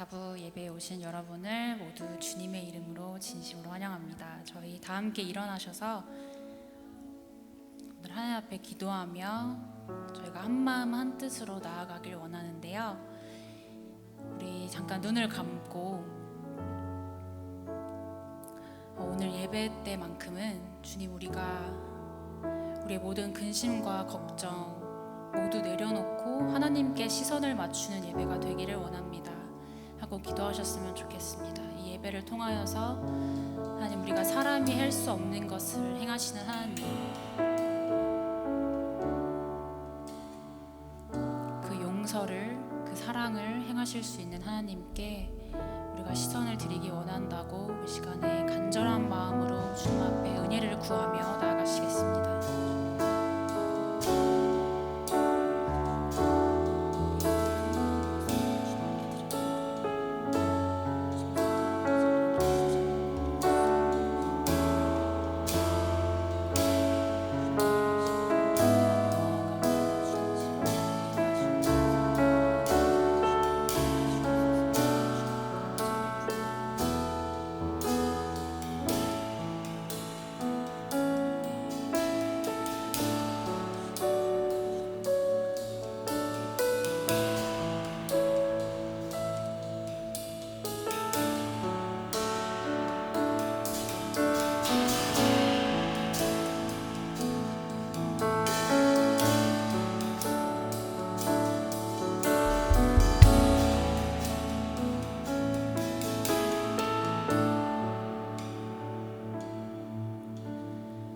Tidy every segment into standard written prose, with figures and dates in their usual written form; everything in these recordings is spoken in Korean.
다부 예배에 오신 여러분을 모두 주님의 이름으로 진심으로 환영합니다. 저희 다 함께 일어나셔서 오늘 하나님 앞에 기도하며 저희가 한 마음 한 뜻으로 나아가길 원하는데요. 우리 잠깐 눈을 감고 오늘 예배 때만큼은 주님, 우리가 우리의 모든 근심과 걱정 모두 내려놓고 하나님께 시선을 맞추는 예배가 되기를 원합니다 하고 기도하셨으면 좋겠습니다. 이 예배를 통하여서 하나님, 우리가 사람이 할 수 없는 것을 행하시는 하나님, 그 용서를, 그 사랑을 행하실 수 있는 하나님께 우리가 시선을 드리기 원한다고 이 시간에 간절한 마음으로 주님 앞에 은혜를 구하며 나아가시겠습니다.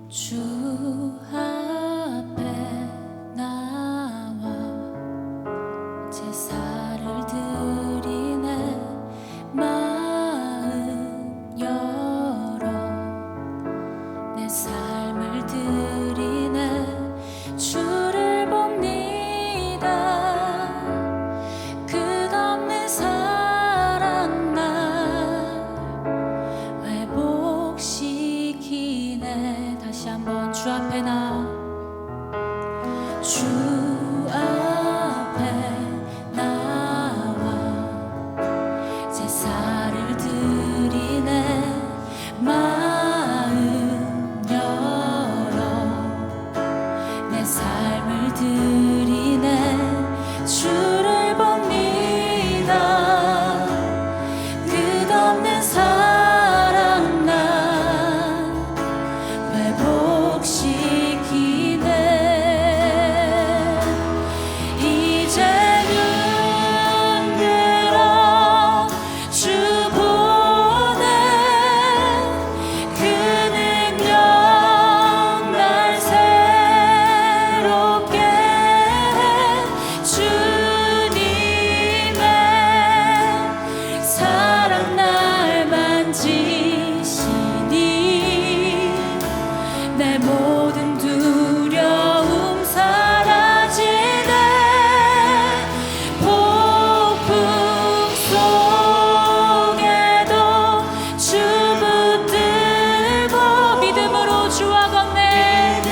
주 앞에 나와 제사를 드리네. 마음 열어 내 삶을 드리네. 주를 봅니다. 끝없는 사랑 날 회복시키네. 다시 한번 주 앞에 주 앞에 나와 제사를 드리네. 마음 열어 내 삶을 드리네. 주를 봅니다. 끝없는 사랑 날 회복시키네. 이제 눈 들어 주 보네. 그 능력 날 새롭게 해. 주님의 사랑 날 만지시니 내 모든 두려움 사라지네. 폭풍 속에도 주 붙들고 믿음으로 주와 걷네.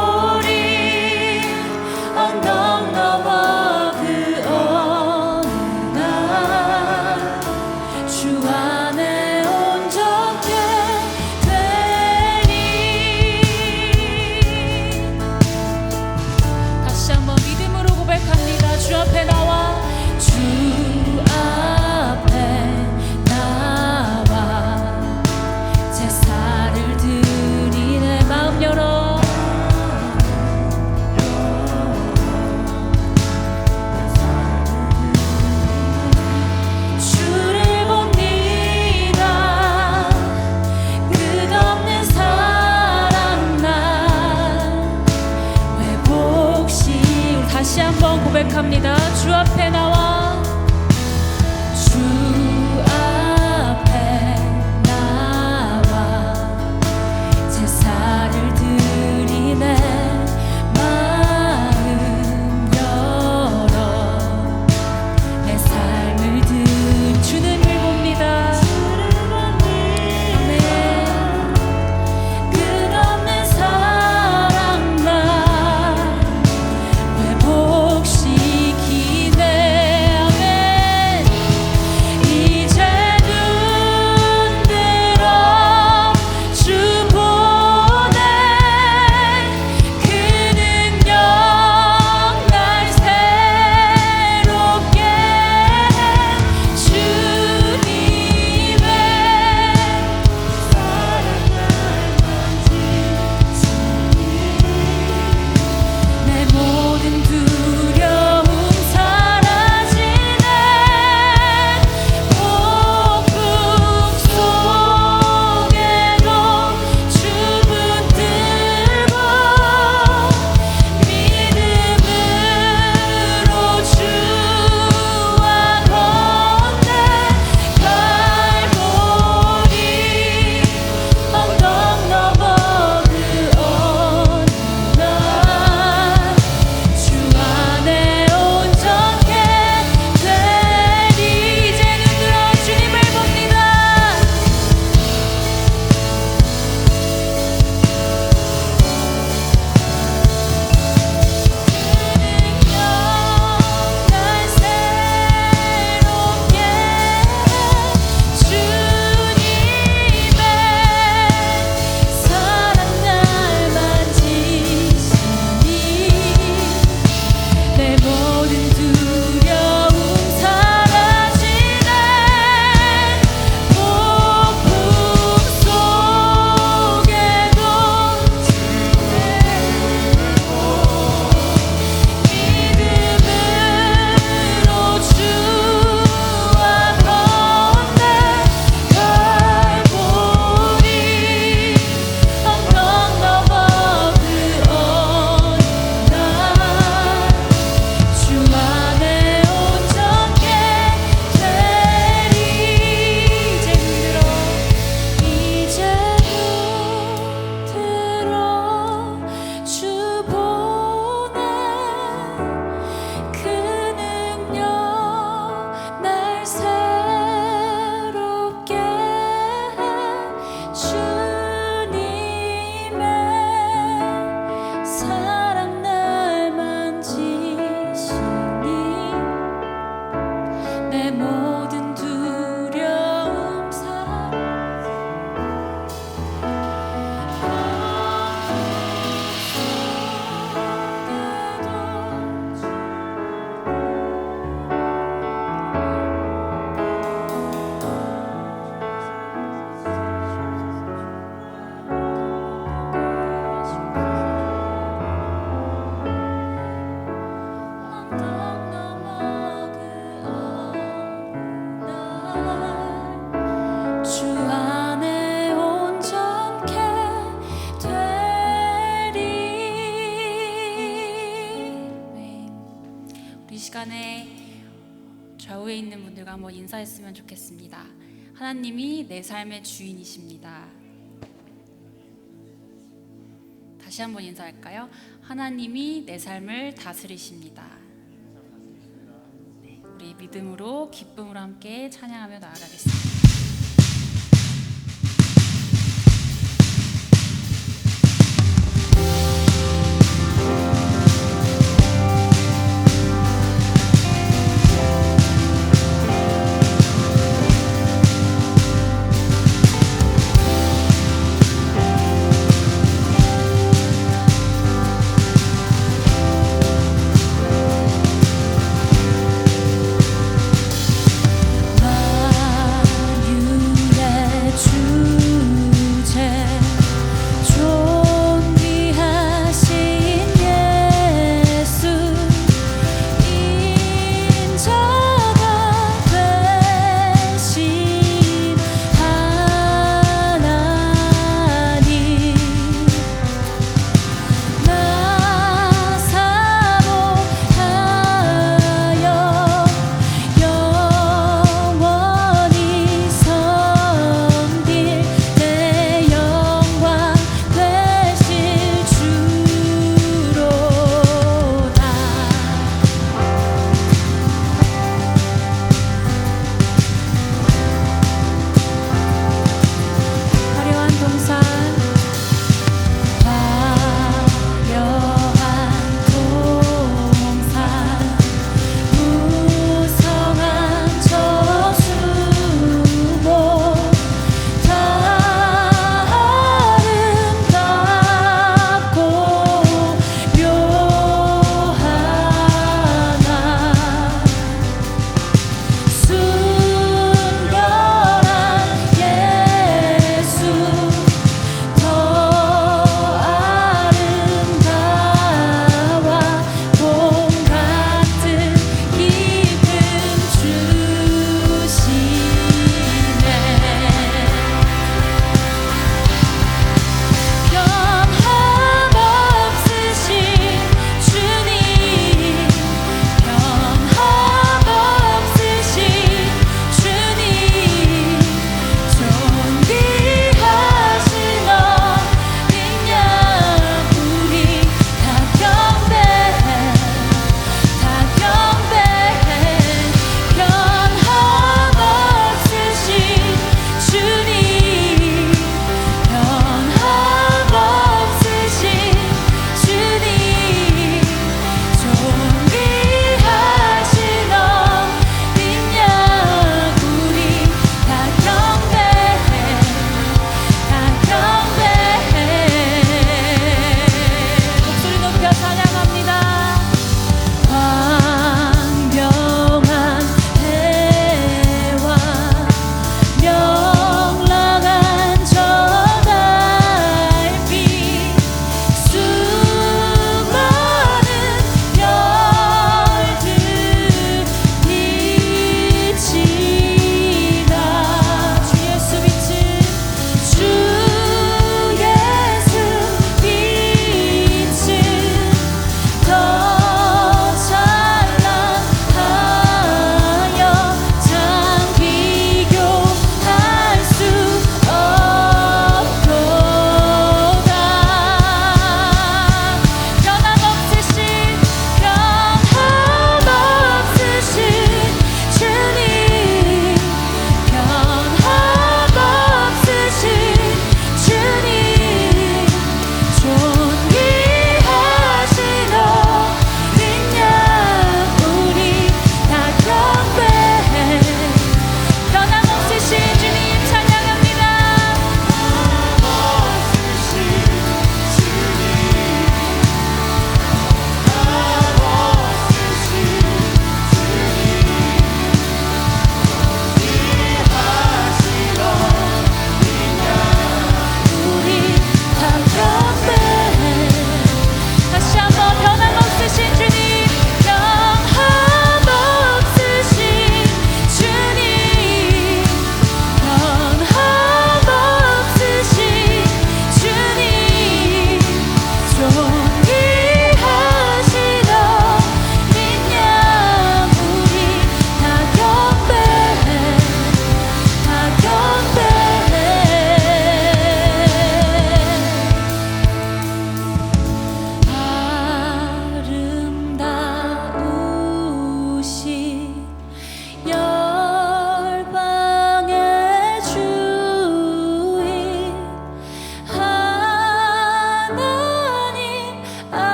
갈보리 언덕 넘어 그 어느 날 주 안에 온전케 되니. 다시 한번 믿음으로 고백합니다. 주 앞에 나와 주 앞에 나와 제사를 드리네. 마음 열어 주를 봅니다. 끝없는 사랑 날 회복시. 다시 한번 고백합니다. 주 앞에 나와 주 앞에 나와 제사를 드리네. 마음 열어 내 삶을 주님을 봅니다. 네. 끝없는 사랑 시간에 좌우에 있는 분들과 한번 인사했으면 좋겠습니다. 하나님이 내 삶의 주인이십니다. 다시 한번 인사할까요? 하나님이 내 삶을 다스리십니다. 네, 우리 믿음으로 기쁨으로 함께 찬양하며 나아가겠습니다.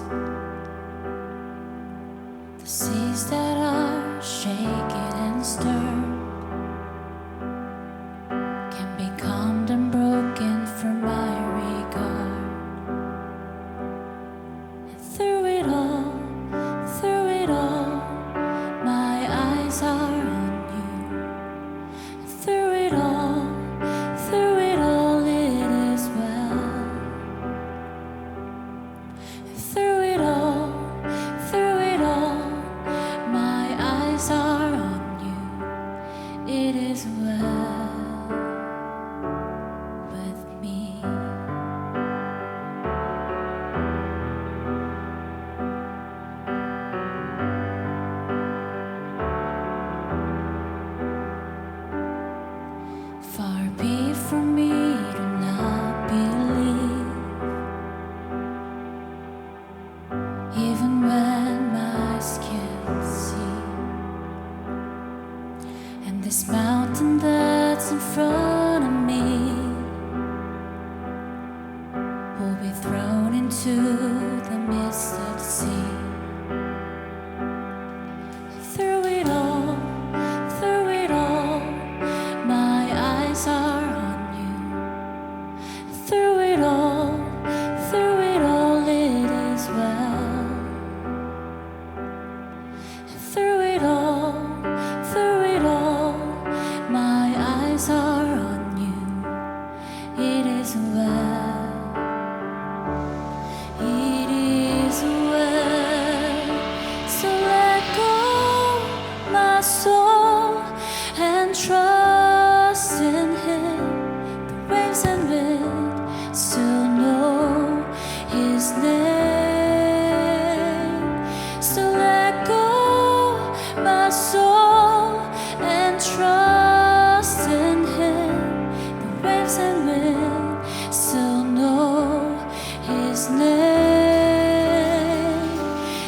The seas that are shaken and stirred can be calmed and broken for my regard. And through it all, my eyes are on you. And through it all, it is well. And through it all, my eyes are on you. It is well with me. Far be from me to not believe, even when my eyes can't see. And this mountain that's in front of me will be thrown into the midst of the sea. Through it all, my eyes are on you. Through it all, it is well. Through it all, my eyes are on you. It is well. It is well. So let go, my soul, and trust in Him. The waves and wind still know His name. So let go, my soul, and trust in Him. The waves and wind still know His name.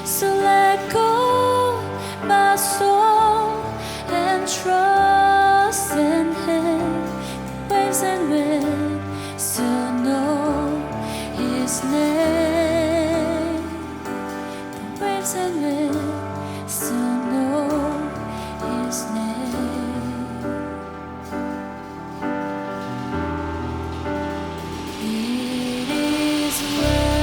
So let go, my soul, and trust in Him. The waves and wind still know His name. The waves and wind still know His name. It is well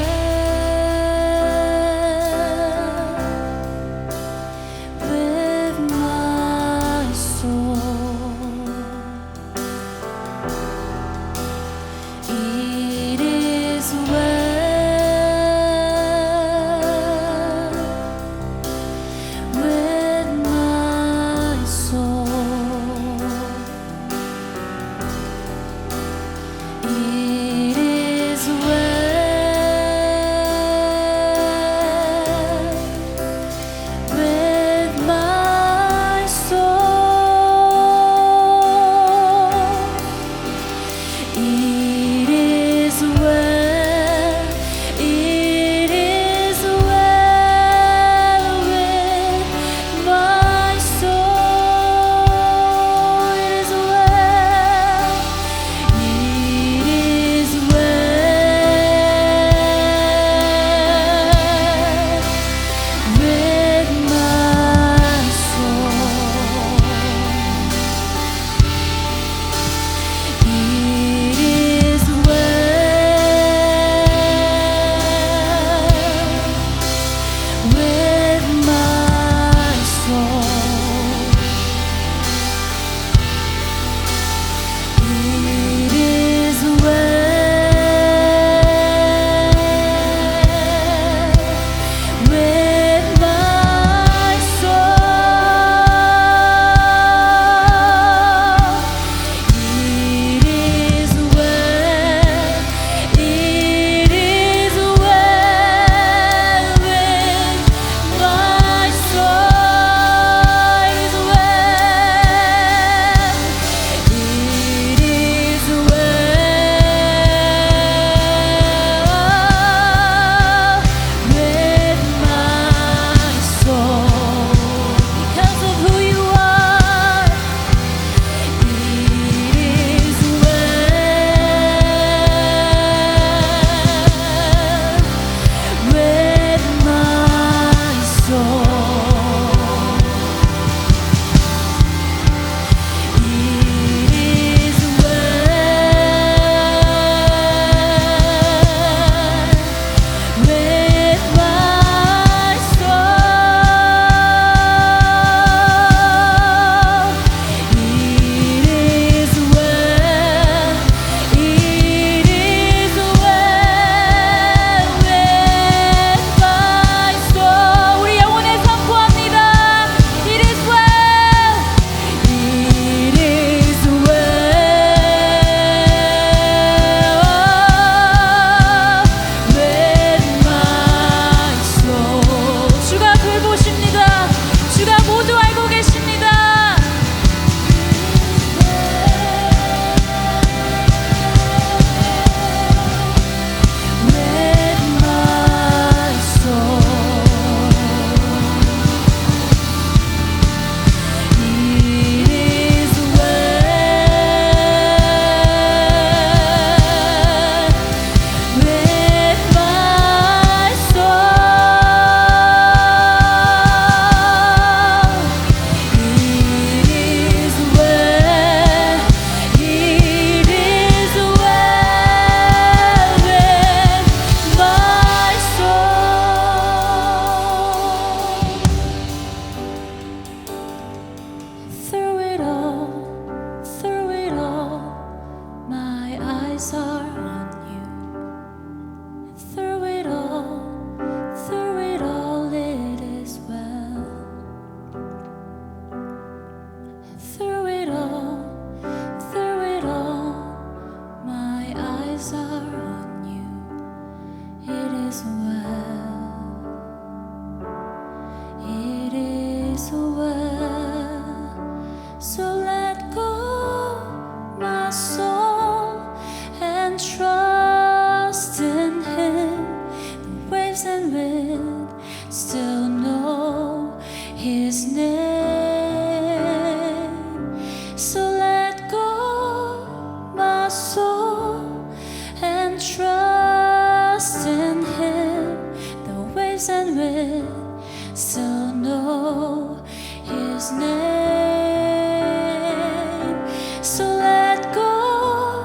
with my soul. It is well with waves and wind still know His name. So let go, my soul, and trust in Him. The waves and wind still know His name. So let go,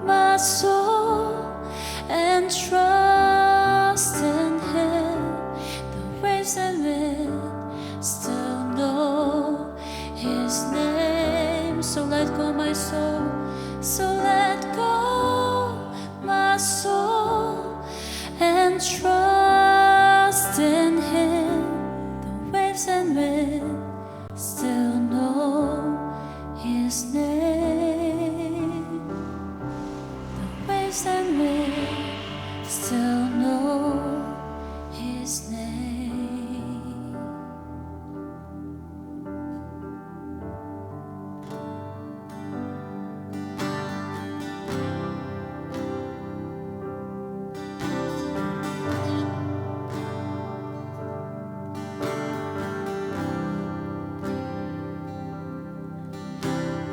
my soul, and trust in Him. The waves and wind still know His name. So let go, my soul. So let go, my soul, and trust in Him. The waves and wind still know His name. The waves and wind still know His name.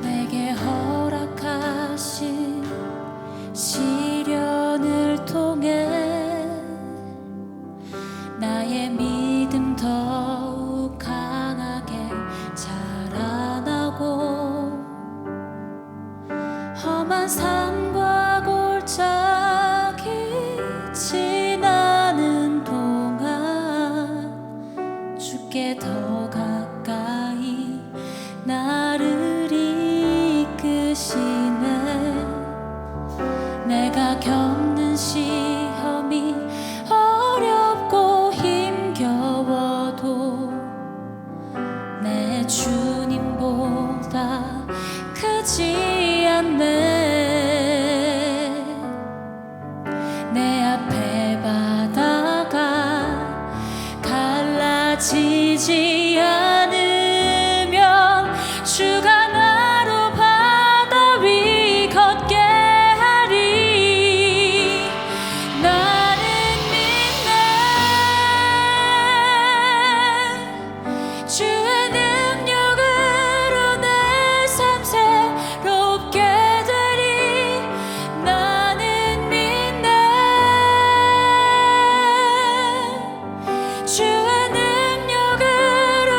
내게 허락하신 시련을 통해 나의 믿음 더욱 강하게 자라나고 험한 산과 골짜기 지나는 동안 주께 더 가까이 나를 이끄시네. 내가 겪는 시험이 어렵고 힘겨워도 내 주님보다 크지 않네. 내 앞에 바다가 갈라지지 않으면 주가 나로 바다 위 걷게 하리. 나는 믿네. 주의 능력으로 내 삶 새롭게 되리. 나는 믿네. 주의 능력으로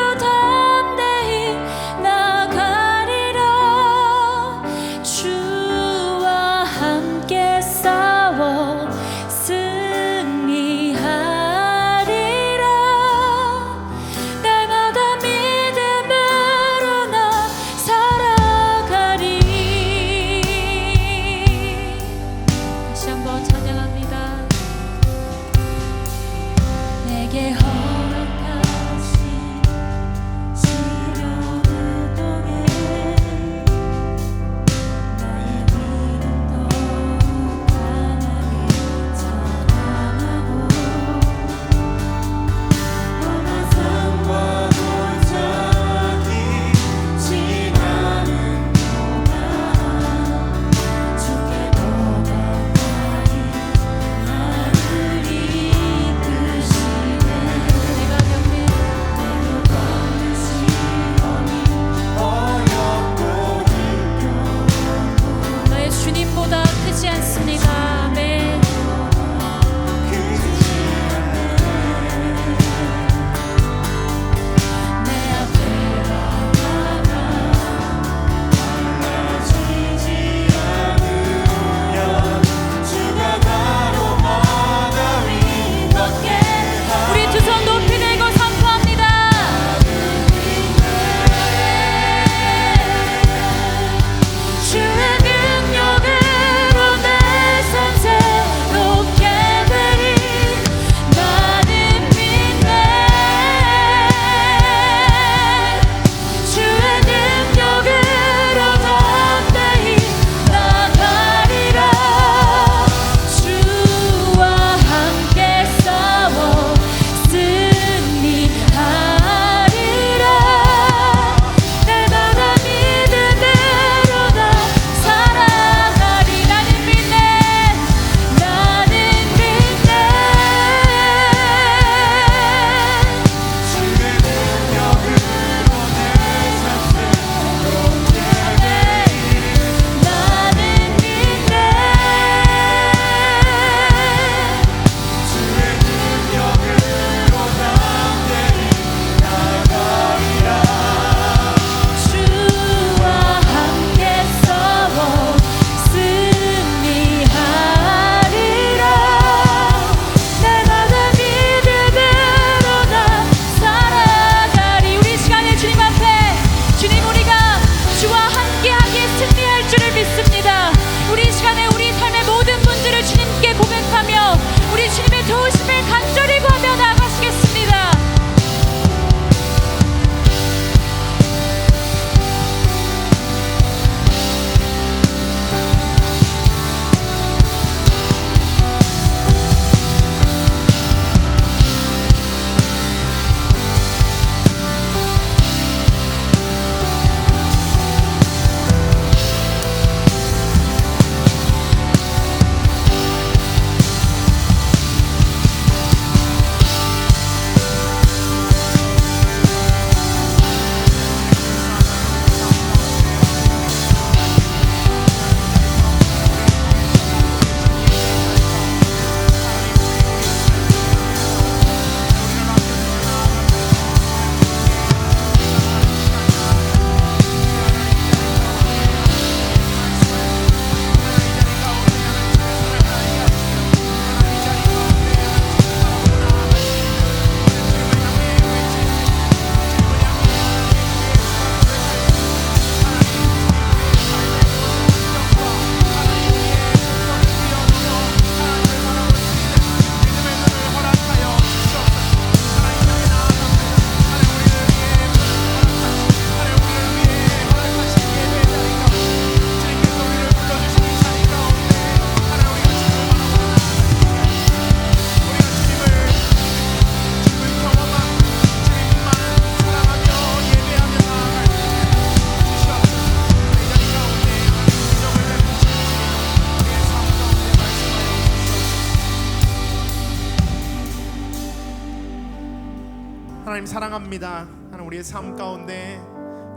하나님 사랑합니다. 하나님 우리의 삶 가운데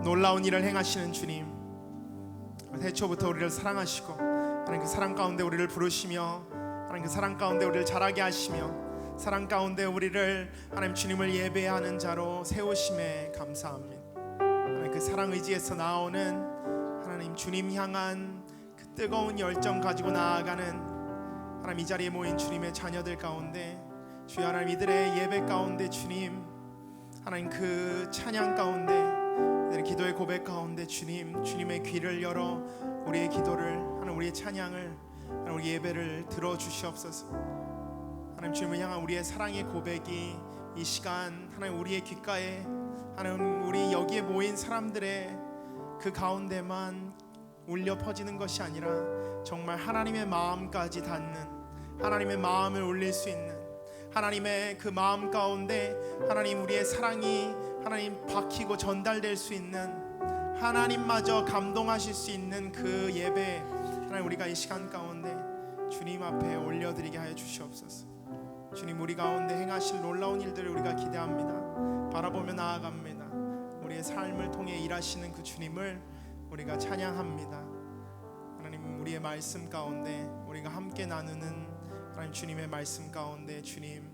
놀라운 일을 행하시는 주님, 태초부터 우리를 사랑하시고 하나님 그 사랑 가운데 우리를 부르시며 하나님 그 사랑 가운데 우리를 자라게 하시며 사랑 가운데 우리를 하나님 주님을 예배하는 자로 세우심에 감사합니다. 하나님 그 사랑 의지에서 나오는 하나님 주님 향한 그 뜨거운 열정 가지고 나아가는 하나님 이 자리에 모인 주님의 자녀들 가운데 주여 하나님 이들의 예배 가운데 주님 하나님 그 찬양 가운데 기도의 고백 가운데 주님의 귀를 열어 우리의 기도를 하나님 우리의 찬양을 하나님 우리 예배를 들어주시옵소서. 하나님 주님을 향한 우리의 사랑의 고백이 이 시간 하나님 우리의 귓가에 하나님 우리 여기에 모인 사람들의 그 가운데만 울려 퍼지는 것이 아니라 정말 하나님의 마음까지 닿는 하나님의 마음을 울릴 수 있는 하나님의 그 마음 가운데 하나님 우리의 사랑이 하나님 박히고 전달될 수 있는 하나님마저 감동하실 수 있는 그 예배 하나님 우리가 이 시간 가운데 주님 앞에 올려드리게 하여 주시옵소서. 주님 우리 가운데 행하실 놀라운 일들을 우리가 기대합니다. 바라보며 나아갑니다. 우리의 삶을 통해 일하시는 그 주님을 우리가 찬양합니다. 하나님 우리의 말씀 가운데 우리가 함께 나누는 하나님 주님의 말씀 가운데 주님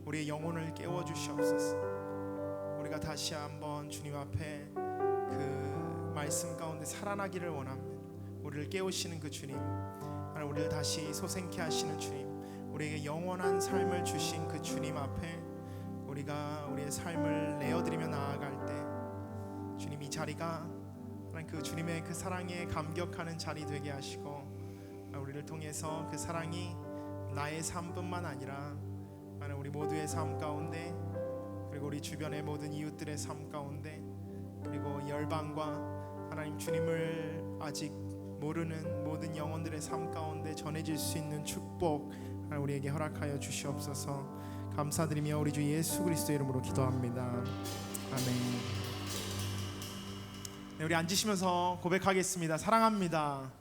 우리의 영혼을 깨워주시옵소서. 우리가 다시 한번 주님 앞에 그 말씀 가운데 살아나기를 원합니다. 우리를 깨우시는 그 주님 하나님 우리를 다시 소생케 하시는 주님 우리에게 영원한 삶을 주신 그 주님 앞에 우리가 우리의 삶을 내어드리며 나아갈 때 주님 이 자리가 하나님 그 주님의 그 사랑에 감격하는 자리 되게 하시고 우리를 통해서 그 사랑이 나의 삶뿐만 아니라 하나님 우리 모두의 삶 가운데 그리고 우리 주변의 모든 이웃들의 삶 가운데 그리고 열방과 하나님 주님을 아직 모르는 모든 영혼들의 삶 가운데 전해질 수 있는 축복 하나님 우리에게 허락하여 주시옵소서. 감사드리며 우리 주 예수 그리스도의 이름으로 기도합니다. 아멘. 네, 우리 앉으시면서 고백하겠습니다. 사랑합니다.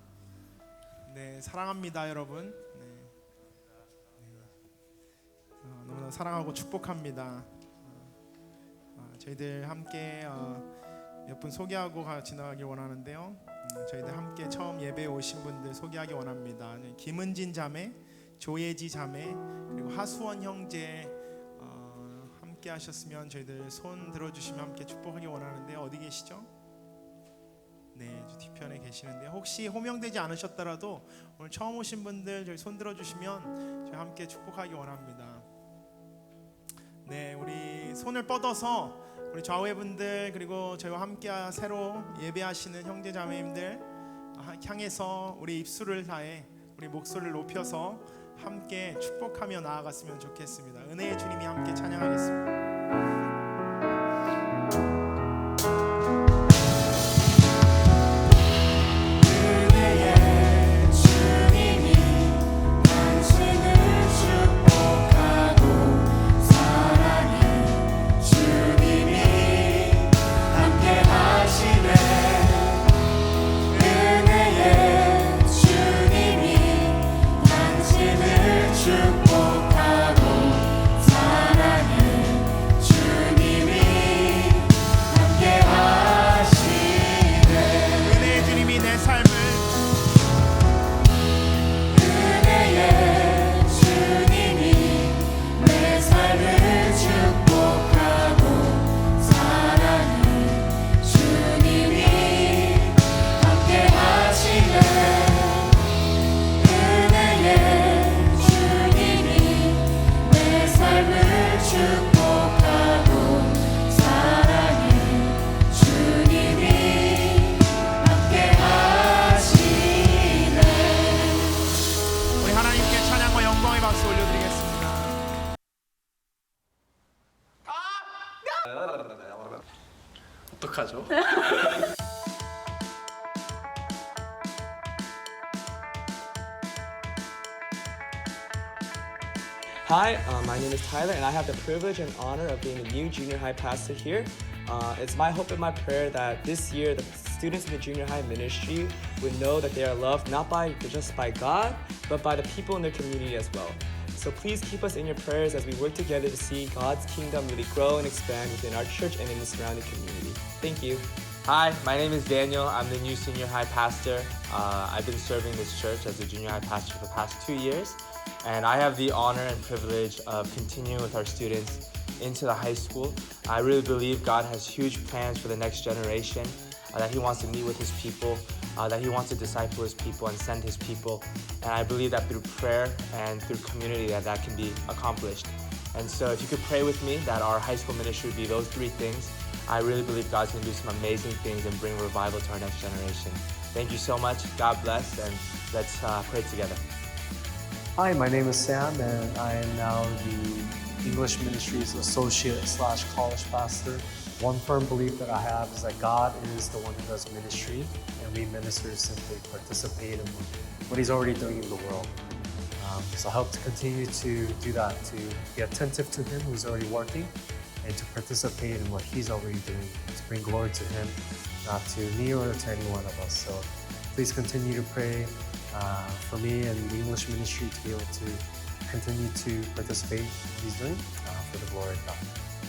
네, 사랑합니다, 여러분. 너무나 사랑하고 축복합니다. 저희들 함께 몇 분 소개하고 지나가길 원하는데요. 저희들 함께 처음 예배에 오신 분들 소개하기 원합니다. 김은진 자매, 조예지 자매, 그리고 하수원 형제 함께 하셨으면 저희들 손 들어주시면 함께 축복하기 원하는데 어디 계시죠? 네, 저 뒤편에 계시는데 혹시 호명되지 않으셨더라도 오늘 처음 오신 분들 저희 손 들어주시면 저희 함께 축복하기 원합니다. 네, 우리 손을 뻗어서 우리 좌우의 분들 그리고 저희와 함께 새로 예배하시는 형제 자매님들 향해서 우리 입술을 다해 우리 목소리를 높여서 함께 축복하며 나아갔으면 좋겠습니다. 은혜의 주님이 함께 찬양하겠습니다. 어떡하죠? Hi, my name is Tyler, and I have the privilege and honor of being the new junior high pastor here. It's my hope and my prayer that this year the students in the junior high ministry would know that they are loved not just by God, but by the people in their community as well. So please keep us in your prayers as we work together to see God's kingdom really grow and expand within our church and in the surrounding community. Thank you. Hi, my name is Daniel. I'm the new senior high pastor. I've been serving this church as a junior high pastor for the past 2 years, and I have the honor and privilege of continuing with our students into the high school. I really believe God has huge plans for the next generation, that He wants to meet with His people, that He wants to disciple His people and send His people, and I believe that through prayer and through community that can be accomplished. And so if you could pray with me that our high school ministry would be those 3 things, I really believe God's going to do some amazing things and bring revival to our next generation. Thank you so much. God bless, and let's pray together. Hi, my name is Sam, and I am now the English Ministries Associate / College Pastor. One firm belief that I have is that God is the one who does ministry, and we ministers simply participate in what He's already doing in the world. So I hope to continue to do that, to be attentive to Him who's already working, and to participate in what He's already doing, to bring glory to Him, not to me or to any one of us. So please continue to pray for me and the English ministry to be able to continue to participate in what He's doing for the glory of God.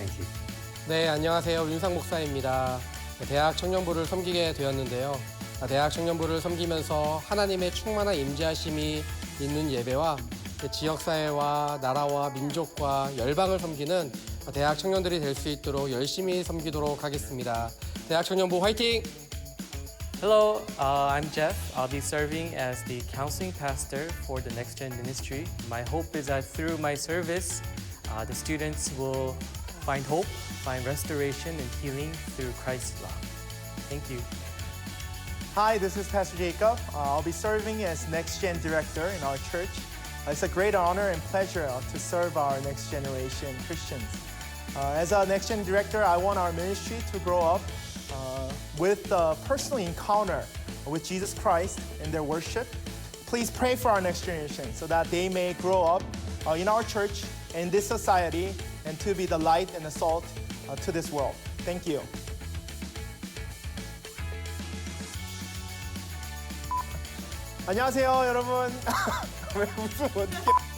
Thank you. 네, 안녕하세요. 윤상 목사입니다. 대학 청년부를 섬기게 되었는데요. 대학 청년부를 섬기면서 하나님의 충만한 임재하심이 있는 예배와 지역사회와 나라와 민족과 열방을 섬기는 대학 청년들이 될 수 있도록 열심히 섬기도록 하겠습니다. 대학 청년부 화이팅! Hello, I'm Jeff. I'll be serving as the counseling pastor for the Next Gen Ministry. My hope is that through my service, the students will find hope, find restoration and healing through Christ's love. Thank you. Hi, this is Pastor Jacob. I'll be serving as Next Gen Director in our church. It's a great honor and pleasure to serve our next generation Christians. As a Next Gen Director, I want our ministry to grow up with a personal encounter with Jesus Christ in their worship. Please pray for our next generation so that they may grow up in our church, in this society, and to be the light and the salt to this world. Thank you. 안녕하세요, 여러분. 왜 웃으면 어떡해?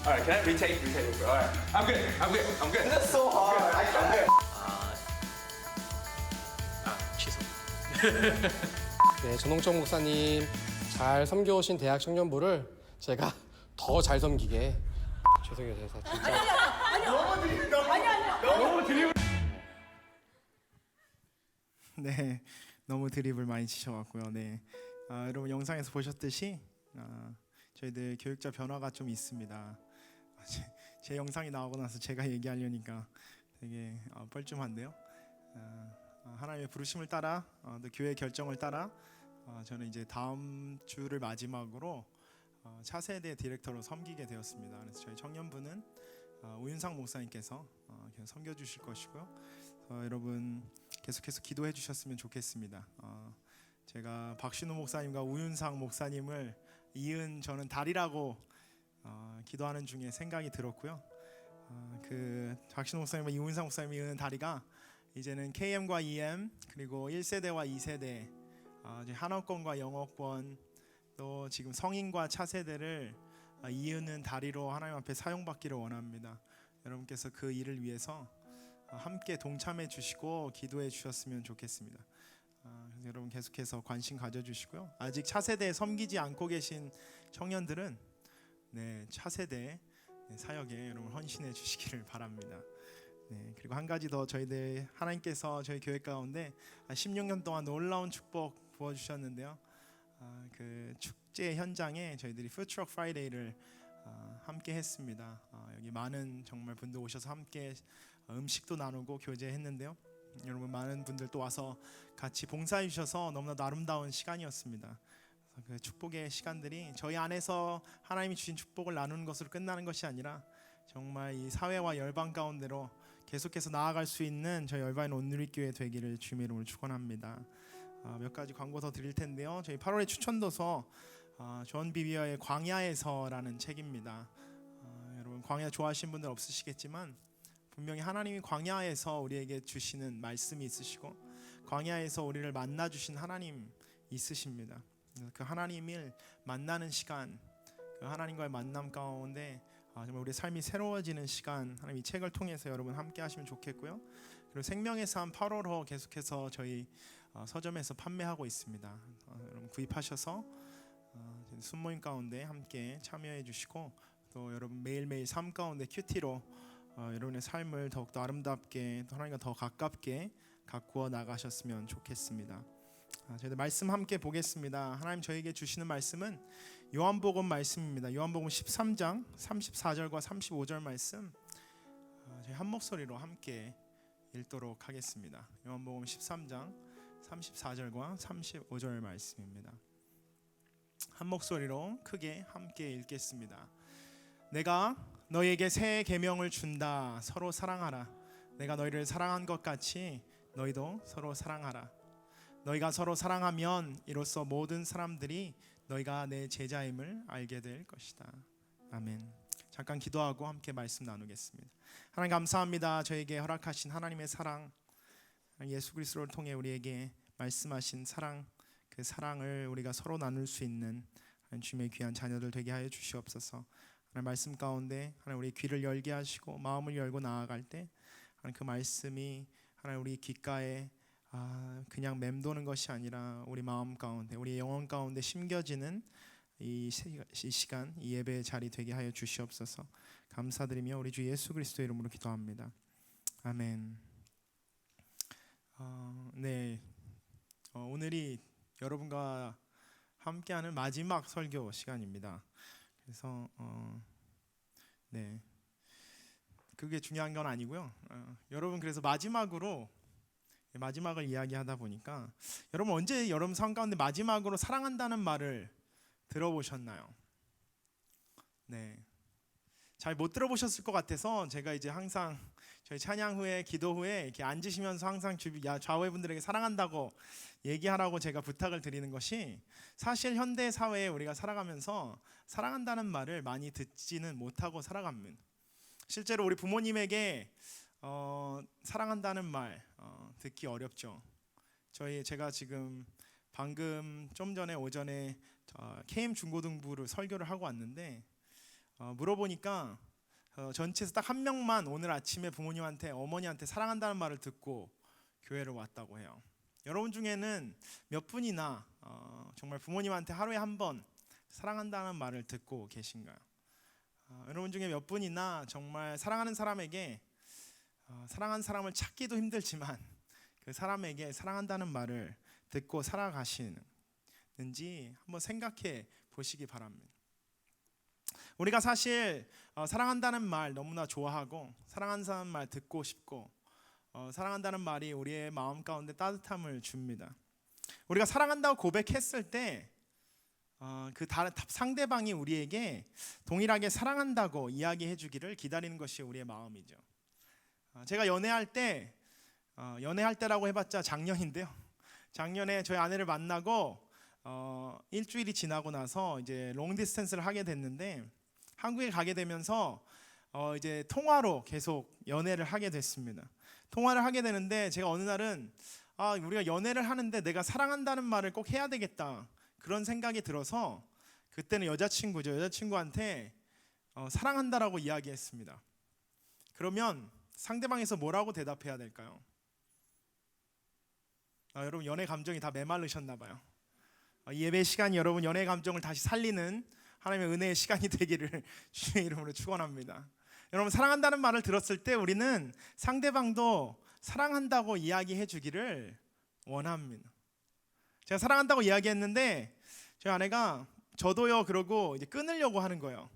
All right, can I retake? All right, I'm good. That's so hard. I'm good. 취소. 네, 전홍정 목사님 잘 섬겨오신 대학 청년부를 제가 더 잘 섬기게. 죄송해요, 제가 진짜. 네, 너무 드립을 많이 치셔갖고요. 네, 여러분 영상에서 보셨듯이 저희들 교육자 변화가 좀 있습니다. 제 영상이 나오고 나서 제가 얘기하려니까 되게 뻘쭘한데요. 하나님의 부르심을 따라 또 교회의 결정을 따라 저는 이제 다음 주를 마지막으로 차세대 디렉터로 섬기게 되었습니다. 그래서 저희 청년부는 우윤상 목사님께서 섬겨주실 것이고요. 여러분 계속해서 기도해 주셨으면 좋겠습니다. 제가 박신우 목사님과 우윤상 목사님을 이은 저는 달이라고 기도하는 중에 생각이 들었고요. 그 박신우 목사님과 우윤상 목사님이 이은 다리가 이제는 KM과 EM 그리고 1세대와 2세대 한어권과 영어권 또 지금 성인과 차세대를 이으는 다리로 하나님 앞에 사용받기를 원합니다. 여러분께서 그 일을 위해서 함께 동참해 주시고 기도해 주셨으면 좋겠습니다. 여러분 계속해서 관심 가져주시고요. 아직 차세대에 섬기지 않고 계신 청년들은 차세대 사역에 여러분 헌신해 주시기를 바랍니다. 그리고 한 가지 더 저희들 하나님께서 저희 교회 가운데 16년 동안 놀라운 축복 부어주셨는데요. 그 축제 현장에 저희들이 푸드트럭 프라이데이를 함께 했습니다. 여기 많은 정말 분들 오셔서 함께 음식도 나누고 교제했는데요. 여러분 많은 분들 또 와서 같이 봉사해 주셔서 너무나 아름다운 시간이었습니다. 그 축복의 시간들이 저희 안에서 하나님이 주신 축복을 나누는 것으로 끝나는 것이 아니라 정말 이 사회와 열방 가운데로 계속해서 나아갈 수 있는 저희 열방인 온누리교회 되기를 주님의 이름으로 축원합니다. 몇 가지 광고 더 드릴 텐데요. 저희 8월에 추천도서 존 비비어의 광야에서라는 책입니다. 여러분 광야 좋아하시는 분들 없으시겠지만 분명히 하나님이 광야에서 우리에게 주시는 말씀이 있으시고 광야에서 우리를 만나 주신 하나님 있으십니다. 그 하나님을 만나는 시간, 그 하나님과의 만남 가운데 정말 우리의 삶이 새로워지는 시간, 하나님 이 책을 통해서 여러분 함께 하시면 좋겠고요. 그리고 생명의 삶 8월호 계속해서 저희 서점에서 판매하고 있습니다. 여러분 구입하셔서 순모임 가운데 함께 참여해 주시고, 또 여러분 매일매일 삶 가운데 큐티로 여러분의 삶을 더욱더 아름답게, 또 하나님과 더 가깝게 가꾸어 나가셨으면 좋겠습니다. 저희들 말씀 함께 보겠습니다. 하나님 저에게 주시는 말씀은 요한복음 말씀입니다. 요한복음 13장 34절과 35절 말씀 저희 한 목소리로 함께 읽도록 하겠습니다. 요한복음 13장 34절과 35절 말씀입니다. 한 목소리로 크게 함께 읽겠습니다. 내가 너희에게 새 계명을 준다. 서로 사랑하라. 내가 너희를 사랑한 것 같이 너희도 서로 사랑하라. 너희가 서로 사랑하면 이로써 모든 사람들이 너희가 내 제자임을 알게 될 것이다. 아멘. 잠깐 기도하고 함께 말씀 나누겠습니다. 하나님 감사합니다. 저에게 허락하신 하나님의 사랑, 예수 그리스도를 통해 우리에게 말씀하신 사랑, 그 사랑을 우리가 서로 나눌 수 있는 주님의 귀한 자녀들 되게 하여 주시옵소서. 하나님 말씀 가운데 하나님 우리 귀를 열게 하시고 마음을 열고 나아갈 때 하나님 그 말씀이 하나님 우리 귓가에 그냥 맴도는 것이 아니라 우리 마음 가운데, 우리 영혼 가운데 심겨지는 이 시간, 이 예배의 자리 되게 하여 주시옵소서. 감사드리며 우리 주 예수 그리스도의 이름으로 기도합니다. 아멘. 오늘이 여러분과 함께하는 마지막 설교 시간입니다. 그래서 그게 중요한 건 아니고요. 여러분 그래서 마지막을 이야기하다 보니까 여러분 언제 여러분 삶 가운데 마지막으로 사랑한다는 말을 들어보셨나요? 잘 못 들어보셨을 것 같아서 제가 이제 항상 저희 찬양 후에 기도 후에 이렇게 앉으시면서 항상 좌우의 분들에게 사랑한다고 얘기하라고 제가 부탁을 드리는 것이, 사실 현대 사회에 우리가 살아가면서 사랑한다는 말을 많이 듣지는 못하고 살아갑니다. 실제로 우리 부모님에게 사랑한다는 말 듣기 어렵죠. 제가 지금 방금 좀 전에 오전에 KM 중고등부를 설교를 하고 왔는데 물어보니까 전체에서 딱 한 명만 오늘 아침에 부모님한테, 어머니한테 사랑한다는 말을 듣고 교회를 왔다고 해요. 여러분 중에는 몇 분이나 정말 부모님한테 하루에 한 번 사랑한다는 말을 듣고 계신가요? 여러분 중에 몇 분이나 정말 사랑하는 사람에게 사랑하는 사람을 찾기도 힘들지만 그 사람에게 사랑한다는 말을 듣고 살아가시는지 한번 생각해 보시기 바랍니다. 우리가 사실 사랑한다는 말 너무나 좋아하고 사랑하는 사람 말 듣고 싶고 사랑한다는 말이 우리의 마음 가운데 따뜻함을 줍니다. 우리가 사랑한다고 고백했을 때 그 상대방이 우리에게 동일하게 사랑한다고 이야기해 주기를 기다리는 것이 우리의 마음이죠. 제가 연애할 때라고 해봤자 작년인데요. 작년에 저희 아내를 만나고 일주일이 지나고 나서 이제 롱 디스턴스를 하게 됐는데, 한국에 가게 되면서 이제 통화로 계속 연애를 하게 됐습니다. 통화를 하게 되는데 제가 어느 날은 우리가 연애를 하는데 내가 사랑한다는 말을 꼭 해야 되겠다, 그런 생각이 들어서 그때는 여자친구한테 사랑한다라고 이야기했습니다. 그러면 상대방에서 뭐라고 대답해야 될까요? 여러분 연애 감정이 다 메마르셨나 봐요. 이 예배 시간이 여러분 연애 감정을 다시 살리는 하나님의 은혜의 시간이 되기를 주의 이름으로 축원합니다. 여러분 사랑한다는 말을 들었을 때 우리는 상대방도 사랑한다고 이야기해 주기를 원합니다. 제가 사랑한다고 이야기했는데 저희 아내가 저도요 그러고 이제 끊으려고 하는 거예요.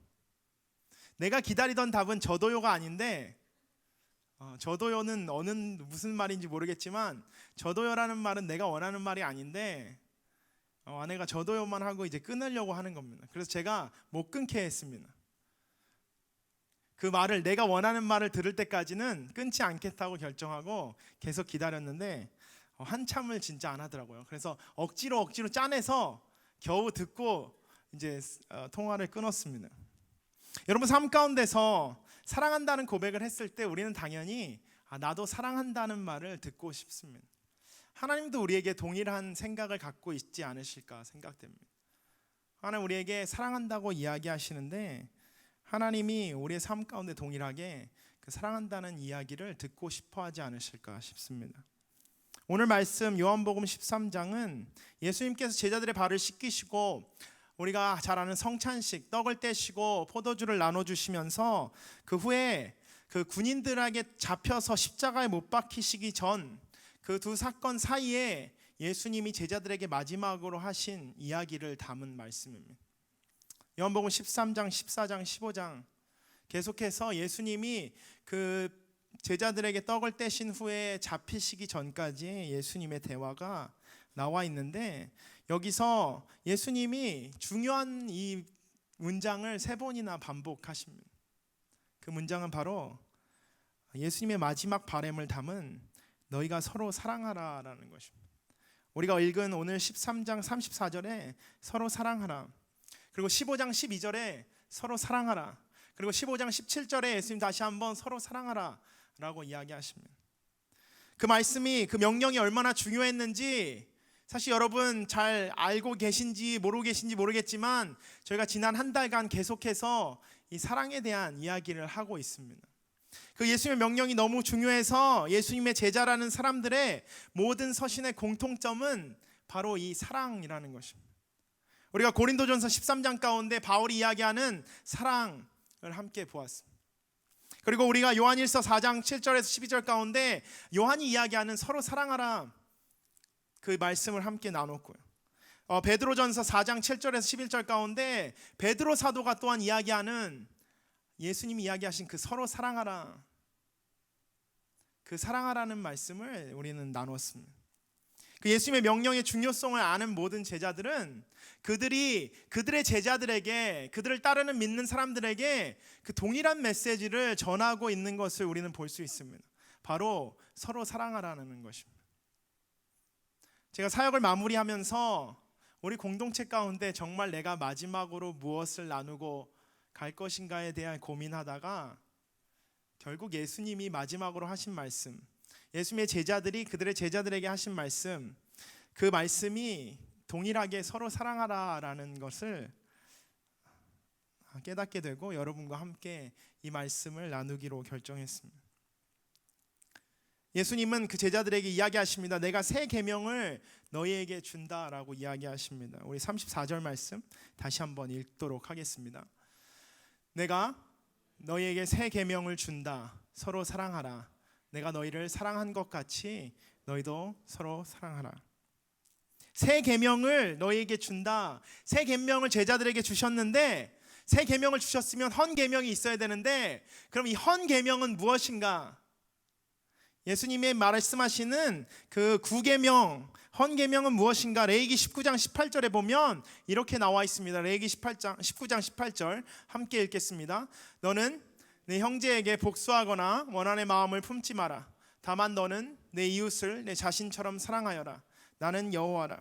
내가 기다리던 답은 저도요가 아닌데 저도요는 무슨 말인지 모르겠지만 저도요라는 말은 내가 원하는 말이 아닌데 아내가 저도요만 하고 이제 끊으려고 하는 겁니다. 그래서 제가 못 끊게 했습니다. 그 말을, 내가 원하는 말을 들을 때까지는 끊지 않겠다고 결정하고 계속 기다렸는데 한참을 진짜 안 하더라고요. 그래서 억지로 짜내서 겨우 듣고 이제 통화를 끊었습니다. 여러분 삶 가운데서 사랑한다는 고백을 했을 때 우리는 당연히 나도 사랑한다는 말을 듣고 싶습니다. 하나님도 우리에게 동일한 생각을 갖고 있지 않으실까 생각됩니다. 하나님 우리에게 사랑한다고 이야기하시는데 하나님이 우리의 삶 가운데 동일하게 그 사랑한다는 이야기를 듣고 싶어 하지 않으실까 싶습니다. 오늘 말씀 요한복음 13장은 예수님께서 제자들의 발을 씻기시고 우리가 잘 아는 성찬식 떡을 떼시고 포도주를 나눠주시면서 그 후에 그 군인들에게 잡혀서 십자가에 못 박히시기 전 그 두 사건 사이에 예수님이 제자들에게 마지막으로 하신 이야기를 담은 말씀입니다. 요한복음 13장, 14장, 15장 계속해서 예수님이 그 제자들에게 떡을 떼신 후에 잡히시기 전까지 예수님의 대화가 나와 있는데 여기서 예수님이 중요한 이 문장을 3번이나 반복하십니다. 그 문장은 바로 예수님의 마지막 바램을 담은 너희가 서로 사랑하라라는 것입니다. 우리가 읽은 오늘 13장 34절에 서로 사랑하라, 그리고 15장 12절에 서로 사랑하라, 그리고 15장 17절에 예수님 다시 한번 서로 사랑하라 라고 이야기하십니다. 그 말씀이, 그 명령이 얼마나 중요했는지 사실 여러분 잘 알고 계신지 모르고 계신지 모르겠지만 저희가 지난 한 달간 계속해서 이 사랑에 대한 이야기를 하고 있습니다. 그 예수님의 명령이 너무 중요해서 예수님의 제자라는 사람들의 모든 서신의 공통점은 바로 이 사랑이라는 것입니다. 우리가 고린도전서 13장 가운데 바울이 이야기하는 사랑을 함께 보았습니다. 그리고 우리가 요한일서 4장 7절에서 12절 가운데 요한이 이야기하는 서로 사랑하라 그 말씀을 함께 나눴고요. 베드로전서 4장 7절에서 11절 가운데 베드로 사도가 또한 이야기하는 예수님이 이야기하신 그 서로 사랑하라, 그 사랑하라는 말씀을 우리는 나눴습니다. 그 예수님의 명령의 중요성을 아는 모든 제자들은 그들이 그들의 제자들에게, 그들을 따르는 믿는 사람들에게 그 동일한 메시지를 전하고 있는 것을 우리는 볼 수 있습니다. 바로 서로 사랑하라는 것입니다. 제가 사역을 마무리하면서 우리 공동체 가운데 정말 내가 마지막으로 무엇을 나누고 갈 것인가에 대한 고민하다가 결국 예수님이 마지막으로 하신 말씀, 예수님의 제자들이 그들의 제자들에게 하신 말씀, 그 말씀이 동일하게 서로 사랑하라라는 것을 깨닫게 되고 여러분과 함께 이 말씀을 나누기로 결정했습니다. 예수님은 그 제자들에게 이야기하십니다. 내가 새 계명을 너희에게 준다라고 이야기하십니다. 우리 34절 말씀 다시 한번 읽도록 하겠습니다. 내가 너희에게 새 계명을 준다. 서로 사랑하라. 내가 너희를 사랑한 것 같이 너희도 서로 사랑하라. 새 계명을 너희에게 준다. 새 계명을 제자들에게 주셨는데 새 계명을 주셨으면 헌 계명이 있어야 되는데 그럼 이 헌 계명은 무엇인가? 예수님의 말씀하시는 그 구계명, 헌 계명은 무엇인가? 레위기 19장 18절에 보면 이렇게 나와 있습니다. 레위기 19장 18절 함께 읽겠습니다. 너는 내 형제에게 복수하거나 원한의 마음을 품지 마라. 다만 너는 내 이웃을 내 자신처럼 사랑하여라. 나는 여호와라.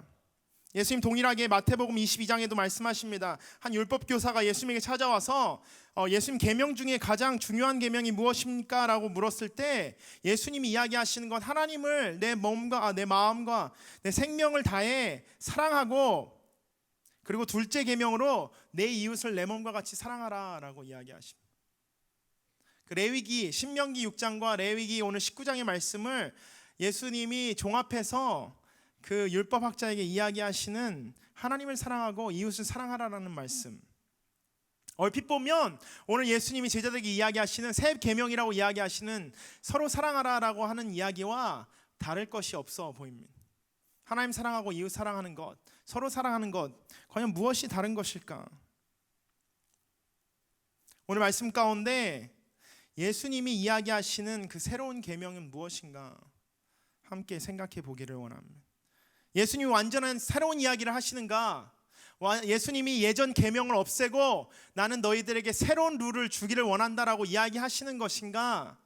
예수님 동일하게 마태복음 22장에도 말씀하십니다. 한 율법 교사가 예수님에게 찾아와서 예수님 계명 중에 가장 중요한 계명이 무엇입니까? 라고 물었을 때 예수님이 이야기하시는 건 하나님을 내 몸과 내 마음과 내 생명을 다해 사랑하고 그리고 둘째 계명으로 내 이웃을 내 몸과 같이 사랑하라 라고 이야기하십니다. 그 레위기 신명기 6장과 레위기 오늘 19장의 말씀을 예수님이 종합해서 그 율법학자에게 이야기하시는 하나님을 사랑하고 이웃을 사랑하라라는 말씀. 얼핏 보면 오늘 예수님이 제자들에게 이야기하시는 새 계명이라고 이야기하시는 서로 사랑하라라고 하는 이야기와 다를 것이 없어 보입니다. 하나님 사랑하고 이웃 사랑하는 것, 서로 사랑하는 것, 과연 무엇이 다른 것일까? 오늘 말씀 가운데 예수님이 이야기하시는 그 새로운 계명은 무엇인가? 함께 생각해 보기를 원합니다. 예수님이 완전한 새로운 이야기를 하시는가? 예수님이 예전 계명을 없애고 나는 너희들에게 새로운 룰을 주기를 원한다라고 이야기하시는 것인가?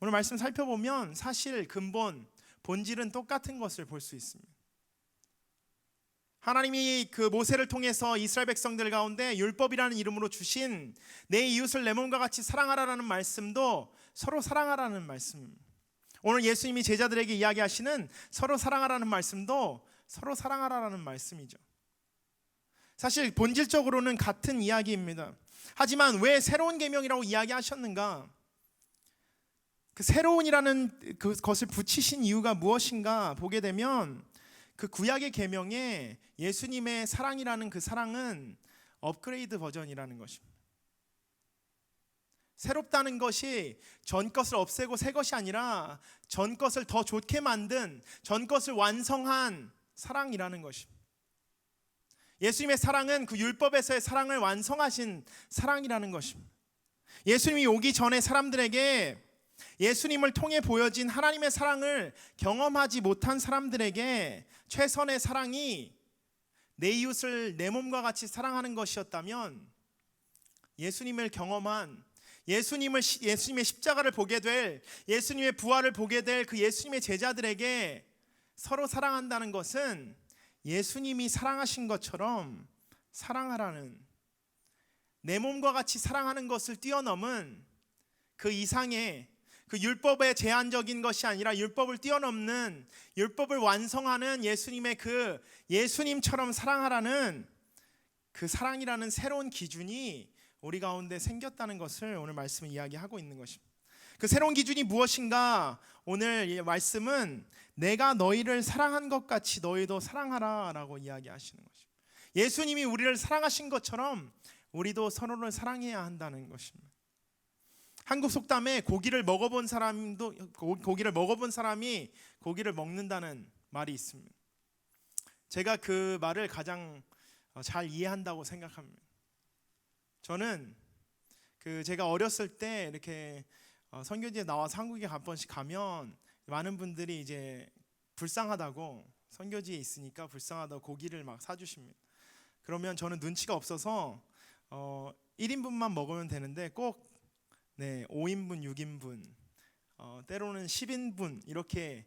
오늘 말씀 살펴보면 사실 근본, 본질은 똑같은 것을 볼 수 있습니다. 하나님이 그 모세를 통해서 이스라엘 백성들 가운데 율법이라는 이름으로 주신 내 이웃을 내 몸과 같이 사랑하라라는 말씀도 서로 사랑하라는 말씀. 오늘 예수님이 제자들에게 이야기하시는 서로 사랑하라는 말씀도 서로 사랑하라라는 말씀이죠. 사실 본질적으로는 같은 이야기입니다. 하지만 왜 새로운 계명이라고 이야기하셨는가? 그 새로운이라는 그것을 붙이신 이유가 무엇인가 보게 되면 그 구약의 계명에 예수님의 사랑이라는 그 사랑은 업그레이드 버전이라는 것입니다. 새롭다는 것이 전 것을 없애고 새 것이 아니라 전 것을 더 좋게 만든, 전 것을 완성한 사랑이라는 것입니다. 예수님의 사랑은 그 율법에서의 사랑을 완성하신 사랑이라는 것입니다. 예수님이 오기 전에 사람들에게 예수님을 통해 보여진 하나님의 사랑을 경험하지 못한 사람들에게 최선의 사랑이 내 이웃을 내 몸과 같이 사랑하는 것이었다면, 예수님을 경험한, 예수님의 십자가를 보게 될, 예수님의 부활을 보게 될 그 예수님의 제자들에게 서로 사랑한다는 것은 예수님이 사랑하신 것처럼 사랑하라는, 내 몸과 같이 사랑하는 것을 뛰어넘은 그 이상의, 그 율법의 제한적인 것이 아니라 율법을 뛰어넘는, 율법을 완성하는 예수님의 그 예수님처럼 사랑하라는 그 사랑이라는 새로운 기준이 우리 가운데 생겼다는 것을 오늘 말씀은 이야기하고 있는 것입니다. 그 새로운 기준이 무엇인가? 오늘 이 말씀은 내가 너희를 사랑한 것 같이 너희도 사랑하라 라고 이야기하시는 것입니다. 예수님이 우리를 사랑하신 것처럼 우리도 서로를 사랑해야 한다는 것입니다. 한국 속담에 고기를 먹어본 사람이 고기를 먹는다는 말이 있습니다. 제가 그 말을 가장 잘 이해한다고 생각합니다. 저는 제가 어렸을 때 이렇게 선교지에 나와서 한국에 한 번씩 가면 많은 분들이 이제 불쌍하다고, 선교지에 있으니까 불쌍하다고 고기를 막 사주십니다. 그러면 저는 눈치가 없어서 1인분만 먹으면 되는데 꼭 5인분, 6인분, 때로는 10인분 이렇게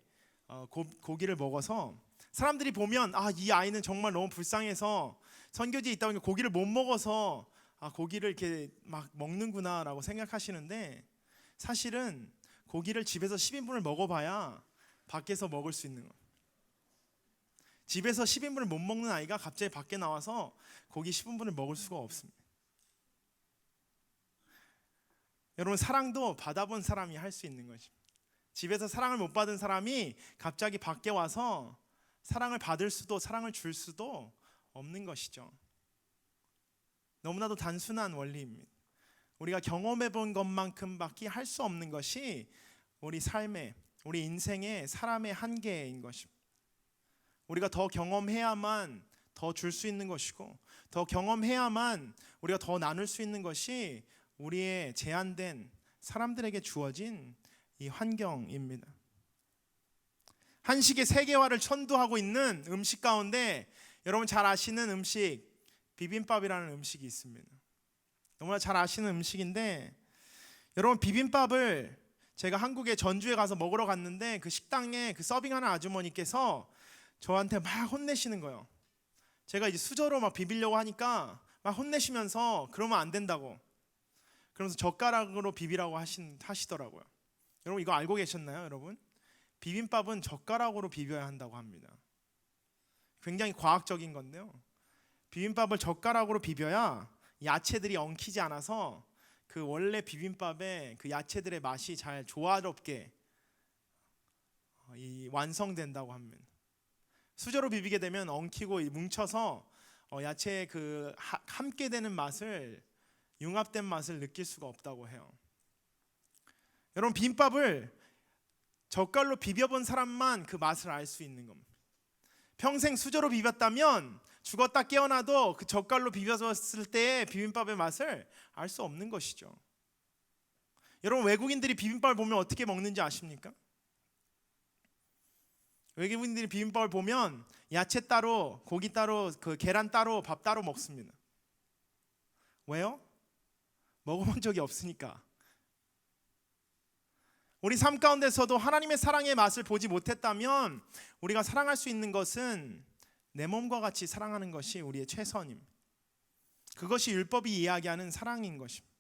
고기를 먹어서 사람들이 보면 이 아이는 정말 너무 불쌍해서 선교지에 있다 보니까 고기를 못 먹어서 고기를 이렇게 막 먹는구나 라고 생각하시는데, 사실은 고기를 집에서 10인분을 먹어봐야 밖에서 먹을 수 있는 거예요. 집에서 10인분을 못 먹는 아이가 갑자기 밖에 나와서 고기 10인분을 먹을 수가 없습니다. 여러분, 사랑도 받아본 사람이 할 수 있는 것입니다. 집에서 사랑을 못 받은 사람이 갑자기 밖에 와서 사랑을 받을 수도 사랑을 줄 수도 없는 것이죠. 너무나도 단순한 원리입니다. 우리가 경험해 본 것만큼밖에 할 수 없는 것이 우리 삶의, 우리 인생의, 사람의 한계인 것입니다. 우리가 더 경험해야만 더 줄 수 있는 것이고, 더 경험해야만 우리가 더 나눌 수 있는 것이 우리의 제한된 사람들에게 주어진 이 환경입니다. 한식의 세계화를 선도하고 있는 음식 가운데 여러분 잘 아시는 음식, 비빔밥이라는 음식이 있습니다. 너무나 잘 아시는 음식인데, 여러분 비빔밥을 제가 한국에 전주에 가서 먹으러 갔는데 그 식당에 그 서빙하는 아주머니께서 저한테 막 혼내시는 거예요. 제가 이제 수저로 막 비비려고 하니까 막 혼내시면서 그러면 안 된다고, 그러면서 젓가락으로 비비라고 하시더라고요. 여러분 이거 알고 계셨나요, 여러분? 비빔밥은 젓가락으로 비벼야 한다고 합니다. 굉장히 과학적인 건데요. 비빔밥을 젓가락으로 비벼야 야채들이 엉키지 않아서 그 원래 비빔밥의 그 야채들의 맛이 잘 조화롭게 완성된다고 합니다. 수저로 비비게 되면 엉키고 뭉쳐서 야채의 그 함께 되는 맛을, 융합된 맛을 느낄 수가 없다고 해요. 여러분 비빔밥을 젓갈로 비벼본 사람만 그 맛을 알 수 있는 겁니다. 평생 수저로 비볐다면 죽었다 깨어나도 그 젓갈로 비벼졌을 때의 비빔밥의 맛을 알 수 없는 것이죠. 여러분 외국인들이 비빔밥을 보면 어떻게 먹는지 아십니까? 외국인들이 비빔밥을 보면 야채 따로, 고기 따로, 그 계란 따로, 밥 따로 먹습니다. 왜요? 먹어본 적이 없으니까. 우리 삶 가운데서도 하나님의 사랑의 맛을 보지 못했다면 우리가 사랑할 수 있는 것은 내 몸과 같이 사랑하는 것이 우리의 최선입니다. 그것이 율법이 이야기하는 사랑인 것입니다.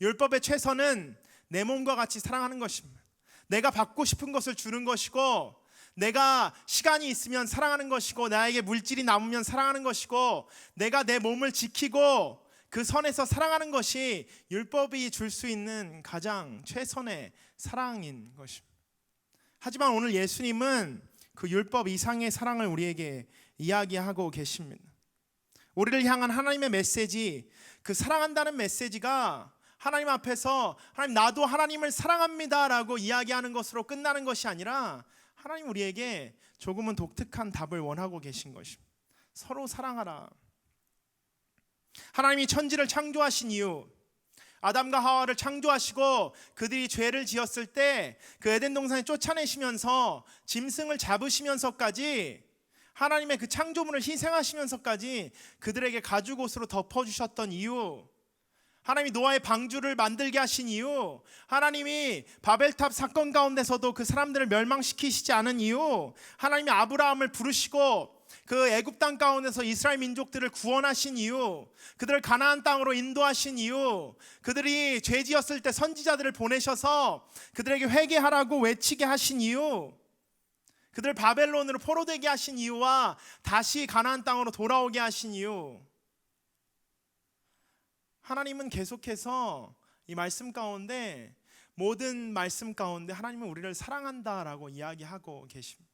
율법의 최선은 내 몸과 같이 사랑하는 것입니다. 내가 받고 싶은 것을 주는 것이고, 내가 시간이 있으면 사랑하는 것이고, 나에게 물질이 남으면 사랑하는 것이고, 내가 내 몸을 지키고 그 선에서 사랑하는 것이 율법이 줄 수 있는 가장 최선의 사랑인 것입니다. 하지만 오늘 예수님은 그 율법 이상의 사랑을 우리에게 이야기하고 계십니다. 우리를 향한 하나님의 메시지, 그 사랑한다는 메시지가 하나님 앞에서 하나님 나도 하나님을 사랑합니다 라고 이야기하는 것으로 끝나는 것이 아니라, 하나님 우리에게 조금은 독특한 답을 원하고 계신 것입니다. 서로 사랑하라. 하나님이 천지를 창조하신 이유, 아담과 하와를 창조하시고 그들이 죄를 지었을 때 그 에덴 동산에 쫓아내시면서 짐승을 잡으시면서까지, 하나님의 그 창조물을 희생하시면서까지 그들에게 가죽옷으로 덮어주셨던 이유, 하나님이 노아의 방주를 만들게 하신 이유, 하나님이 바벨탑 사건 가운데서도 그 사람들을 멸망시키시지 않은 이유, 하나님이 아브라함을 부르시고 그 애굽 땅 가운데서 이스라엘 민족들을 구원하신 이유, 그들을 가나안 땅으로 인도하신 이유, 그들이 죄 지었을 때 선지자들을 보내셔서 그들에게 회개하라고 외치게 하신 이유, 그들을 바벨론으로 포로되게 하신 이유와 다시 가나안 땅으로 돌아오게 하신 이유, 하나님은 계속해서 이 말씀 가운데, 모든 말씀 가운데 하나님은 우리를 사랑한다라고 이야기하고 계십니다.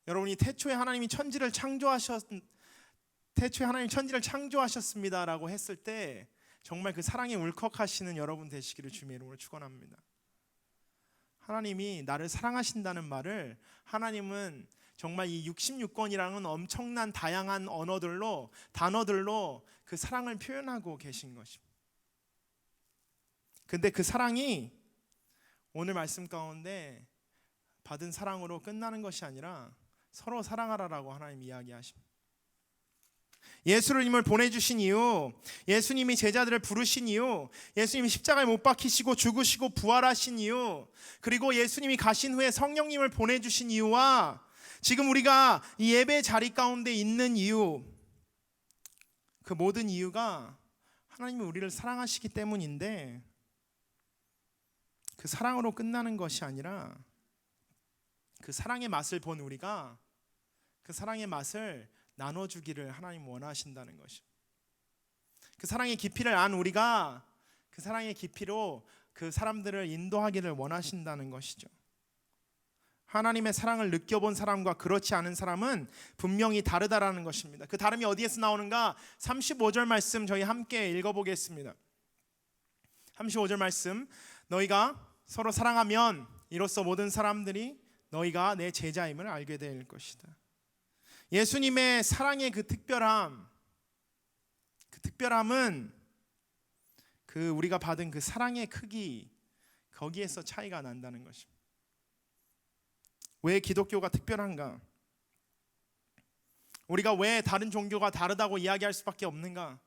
여러분이 태초에 하나님이 천지를 창조하셨습니다라고 했을 때 정말 그 사랑에 울컥하시는 여러분 되시기를 주님의 이름으로 축원합니다. 하나님이 나를 사랑하신다는 말을 하나님은 정말 이 66권이라는 엄청난 다양한 단어들로 그 사랑을 표현하고 계신 것입니다. 근데 그 사랑이 오늘 말씀 가운데 받은 사랑으로 끝나는 것이 아니라 서로 사랑하라라고 하나님 이야기하십니다. 예수님을 보내주신 이유, 예수님이 제자들을 부르신 이유, 예수님이 십자가에 못 박히시고 죽으시고 부활하신 이유, 그리고 예수님이 가신 후에 성령님을 보내주신 이유와 지금 우리가 이 예배 자리 가운데 있는 이유, 그 모든 이유가 하나님이 우리를 사랑하시기 때문인데, 그 사랑으로 끝나는 것이 아니라 그 사랑의 맛을 본 우리가 그 사랑의 맛을 나눠주기를 하나님 원하신다는 것입니다. 그 사랑의 깊이를 안 우리가 그 사랑의 깊이로 그 사람들을 인도하기를 원하신다는 것이죠. 하나님의 사랑을 느껴본 사람과 그렇지 않은 사람은 분명히 다르다라는 것입니다. 그 다름이 어디에서 나오는가? 35절 말씀 저희 함께 읽어보겠습니다. 35절 말씀, 너희가 서로 사랑하면 이로써 모든 사람들이 너희가 내 제자임을 알게 될 것이다. 예수님의 사랑의 그 특별함은 그 우리가 받은 그 사랑의 크기, 거기에서 차이가 난다는 것입니다. 왜 기독교가 특별한가? 우리가 왜 다른 종교가 다르다고 이야기할 수밖에 없는가?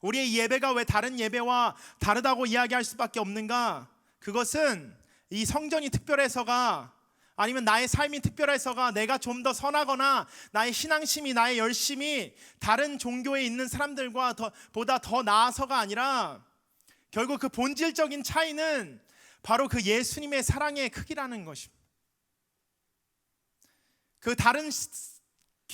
우리의 예배가 왜 다른 예배와 다르다고 이야기할 수밖에 없는가? 그것은 이 성전이 특별해서가, 아니면 나의 삶이 특별해서가, 내가 좀 더 선하거나 나의 신앙심이, 나의 열심이 다른 종교에 있는 사람들과 보다 더 나아서가 아니라, 결국 그 본질적인 차이는 바로 그 예수님의 사랑의 크기라는 것입니다. 그 다른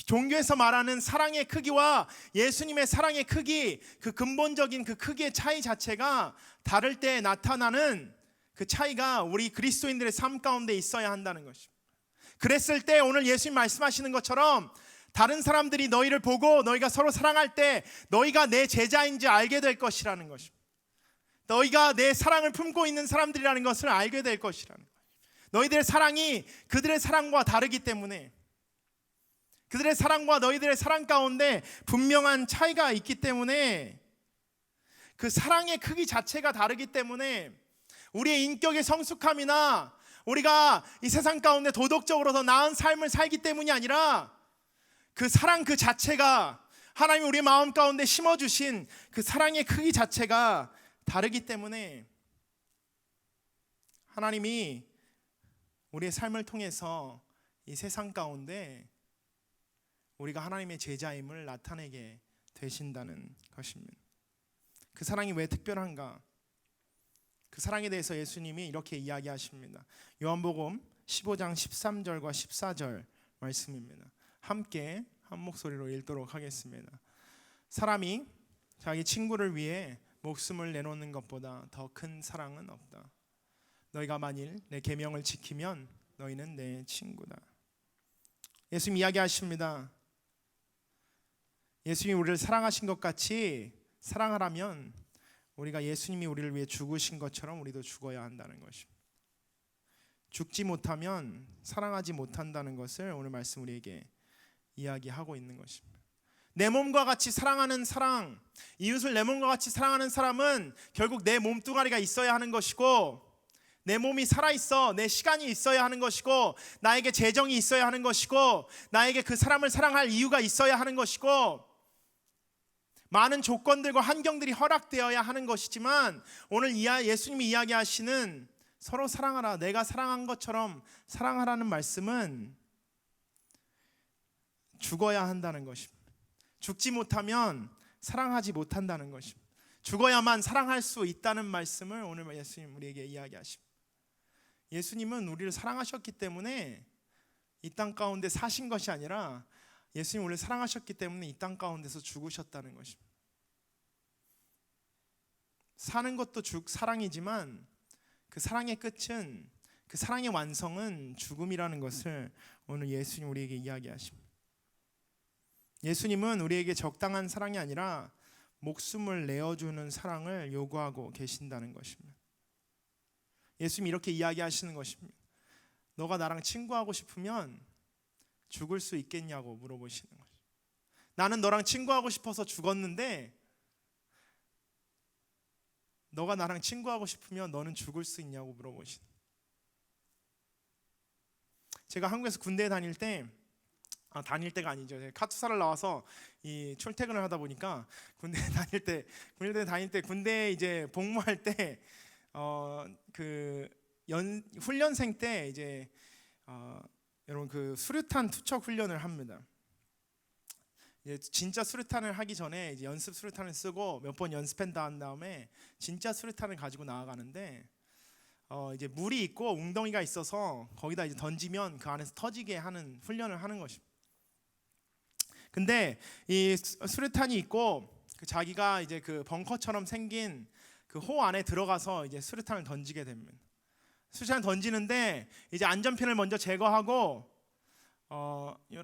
종교에서 말하는 사랑의 크기와 예수님의 사랑의 크기, 그 근본적인 그 크기의 차이 자체가 다를 때 나타나는 그 차이가 우리 그리스도인들의 삶 가운데 있어야 한다는 것입니다. 그랬을 때 오늘 예수님 말씀하시는 것처럼 다른 사람들이 너희를 보고 너희가 서로 사랑할 때 너희가 내 제자인지 알게 될 것이라는 것입니다. 너희가 내 사랑을 품고 있는 사람들이라는 것을 알게 될 것이라는 거예요. 너희들의 사랑이 그들의 사랑과 다르기 때문에, 그들의 사랑과 너희들의 사랑 가운데 분명한 차이가 있기 때문에, 그 사랑의 크기 자체가 다르기 때문에 우리의 인격의 성숙함이나 우리가 이 세상 가운데 도덕적으로 더 나은 삶을 살기 때문이 아니라, 그 사랑 그 자체가, 하나님이 우리 마음 가운데 심어주신 그 사랑의 크기 자체가 다르기 때문에 하나님이 우리의 삶을 통해서 이 세상 가운데 우리가 하나님의 제자임을 나타내게 되신다는 것입니다. 그 사랑이 왜 특별한가? 그 사랑에 대해서 예수님이 이렇게 이야기하십니다. 요한복음 15장 13절과 14절 말씀입니다. 함께 한 목소리로 읽도록 하겠습니다. 사람이 자기 친구를 위해 목숨을 내놓는 것보다 더 큰 사랑은 없다. 너희가 만일 내 계명을 지키면 너희는 내 친구다. 예수님 이야기하십니다. 예수님이 우리를 사랑하신 것 같이 사랑하라면 우리가 예수님이 우리를 위해 죽으신 것처럼 우리도 죽어야 한다는 것입니다. 죽지 못하면 사랑하지 못한다는 것을 오늘 말씀 우리에게 이야기하고 있는 것입니다. 내 몸과 같이 사랑하는 사랑, 이웃을 내 몸과 같이 사랑하는 사람은 결국 내 몸뚱아리가 있어야 하는 것이고, 내 몸이 살아있어 내 시간이 있어야 하는 것이고, 나에게 재정이 있어야 하는 것이고, 나에게 그 사람을 사랑할 이유가 있어야 하는 것이고, 많은 조건들과 환경들이 허락되어야 하는 것이지만, 오늘 예수님이 이야기하시는 서로 사랑하라, 내가 사랑한 것처럼 사랑하라는 말씀은 죽어야 한다는 것입니다. 죽지 못하면 사랑하지 못한다는 것입니다. 죽어야만 사랑할 수 있다는 말씀을 오늘 예수님 우리에게 이야기하십니다. 예수님은 우리를 사랑하셨기 때문에 이 땅 가운데 사신 것이 아니라 예수님 우리를 사랑하셨기 때문에 이 땅 가운데서 죽으셨다는 것입니다. 사는 것도 사랑이지만 그 사랑의 끝은, 그 사랑의 완성은 죽음이라는 것을 오늘 예수님 우리에게 이야기하십니다. 예수님은 우리에게 적당한 사랑이 아니라 목숨을 내어주는 사랑을 요구하고 계신다는 것입니다. 예수님이 이렇게 이야기하시는 것입니다. 너가 나랑 친구하고 싶으면 죽을 수 있겠냐고 물어보시는 거죠. 나는 너랑 친구하고 싶어서 죽었는데 너가 나랑 친구하고 싶으면 너는 죽을 수 있냐고 물어보시는 거예요. 제가 한국에서 군대에 다닐 때가 아니죠. 카투사를 나와서 이 출퇴근을 하다 보니까 군대 다닐 때 군대에 이제 복무할 때 그 훈련생 때 이제 여러분 그 수류탄 투척 훈련을 합니다. 이제 진짜 수류탄을 하기 전에 이제 연습 수류탄을 쓰고 몇 번 연습한 다음에 진짜 수류탄을 가지고 나아가는데 이제 물이 있고 웅덩이가 있어서 거기다 이제 던지면 그 안에서 터지게 하는 훈련을 하는 것입니다. 근데 이 수류탄이 있고 자기가 이제 그 벙커처럼 생긴 그 호 안에 들어가서 이제 수류탄을 던지게 됩니다. 수류탄을 던지는데 이제 안전핀을 먼저 제거하고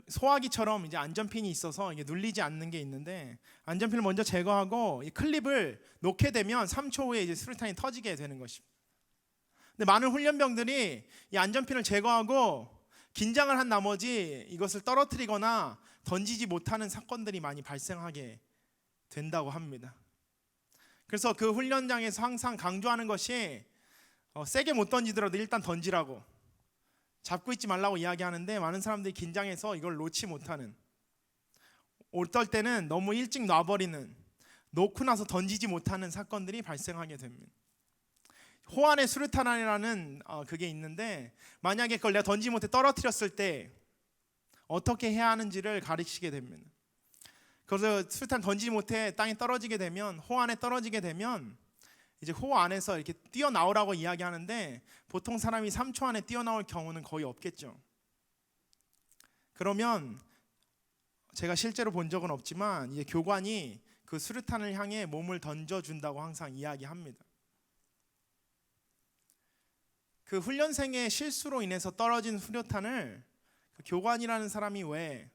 소화기처럼 이제 안전핀이 있어서 이게 눌리지 않는 게 있는데 안전핀을 먼저 제거하고 이 클립을 놓게 되면 3초 후에 이제 수류탄이 터지게 되는 것입니다. 근데 많은 훈련병들이 이 안전핀을 제거하고 긴장을 한 나머지 이것을 떨어뜨리거나 던지지 못하는 사건들이 많이 발생하게 된다고 합니다. 그래서 그 훈련장에서 항상 강조하는 것이 세게 못 던지더라도 일단 던지라고, 잡고 있지 말라고 이야기하는데 많은 사람들이 긴장해서 이걸 놓지 못하는, 어떨 때는 너무 일찍 놔버리는, 놓고 나서 던지지 못하는 사건들이 발생하게 됩니다. 호환의 수류탄이라는 그게 있는데 만약에 그걸 내가 던지지 못해 떨어뜨렸을 때 어떻게 해야 하는지를 가르치게 됩니다. 그래서 수류탄 던지지 못해 땅에 떨어지게 되면, 호 안에 떨어지게 되면 이제 호 안에서 이렇게 뛰어나오라고 이야기하는데 보통 사람이 3초 안에 뛰어나올 경우는 거의 없겠죠. 그러면 제가 실제로 본 적은 없지만 이제 교관이 그 수류탄을 향해 몸을 던져준다고 항상 이야기합니다. 그 훈련생의 실수로 인해서 떨어진 수류탄을 그 교관이라는 사람이 왜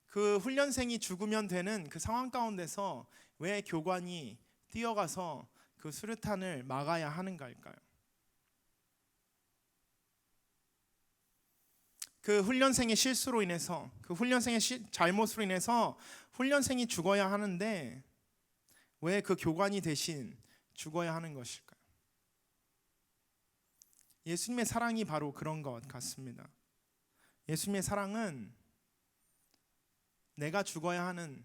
그 훈련생이 죽으면 되는 그 상황 가운데서 왜 교관이 뛰어가서 그 수류탄을 막아야 하는가일까요? 그 훈련생의 실수로 인해서, 그 훈련생의 잘못으로 인해서 훈련생이 죽어야 하는데 왜 그 교관이 대신 죽어야 하는 것일까요? 예수님의 사랑이 바로 그런 것 같습니다. 예수님의 사랑은 내가 죽어야 하는,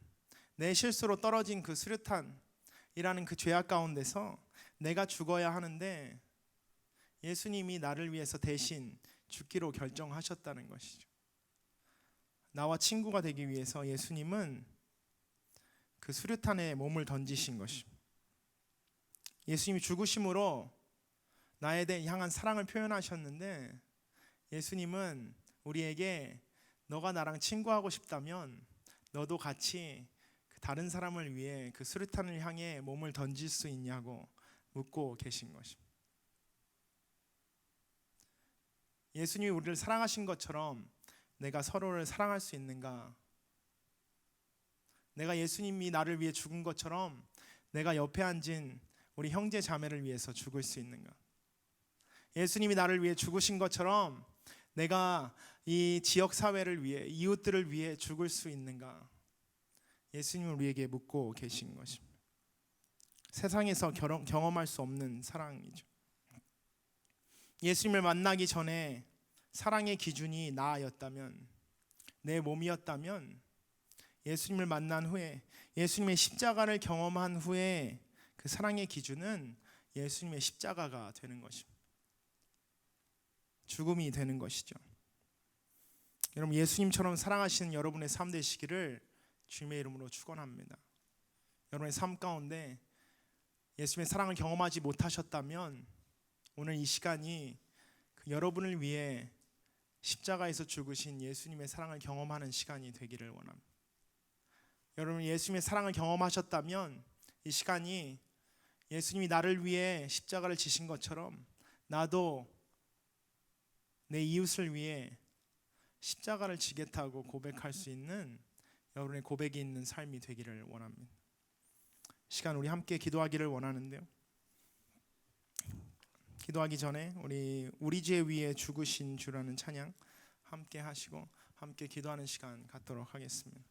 내 실수로 떨어진 그 수류탄이라는 그 죄악 가운데서 내가 죽어야 하는데 예수님이 나를 위해서 대신 죽기로 결정하셨다는 것이죠. 나와 친구가 되기 위해서 예수님은 그 수류탄에 몸을 던지신 것입니다. 예수님이 죽으심으로 나에 대해 향한 사랑을 표현하셨는데, 예수님은 우리에게 너가 나랑 친구하고 싶다면 너도 같이 다른 사람을 위해 그 수류탄을 향해 몸을 던질 수 있냐고 묻고 계신 것입니다. 예수님이 우리를 사랑하신 것처럼 내가 서로를 사랑할 수 있는가? 내가 예수님이 나를 위해 죽은 것처럼 내가 옆에 앉은 우리 형제 자매를 위해서 죽을 수 있는가? 예수님이 나를 위해 죽으신 것처럼 내가 이 지역 사회를 위해, 이웃들을 위해 죽을 수 있는가? 예수님은 우리에게 묻고 계신 것입니다. 세상에서 경험할 수 없는 사랑이죠. 예수님을 만나기 전에 사랑의 기준이 나였다면, 내 몸이었다면, 예수님을 만난 후에, 예수님의 십자가를 경험한 후에 그 사랑의 기준은 예수님의 십자가가 되는 것입니다. 죽음이 되는 것이죠. 여러분, 예수님처럼 사랑하시는 여러분의 삶 되시기를 주님의 이름으로 축원합니다. 여러분의 삶 가운데 예수님의 사랑을 경험하지 못하셨다면 오늘 이 시간이 여러분을 위해 십자가에서 죽으신 예수님의 사랑을 경험하는 시간이 되기를 원합니다. 여러분, 예수님의 사랑을 경험하셨다면 이 시간이 예수님이 나를 위해 십자가를 지신 것처럼 나도 내 이웃을 위해 십자가를 지겠다고 고백할 수 있는 여러분의 고백이 있는 삶이 되기를 원합니다. 시간 우리 함께 기도하기를 원하는데요, 기도하기 전에 우리 죄 위에 죽으신 주라는 찬양 함께 하시고 함께 기도하는 시간 갖도록 하겠습니다.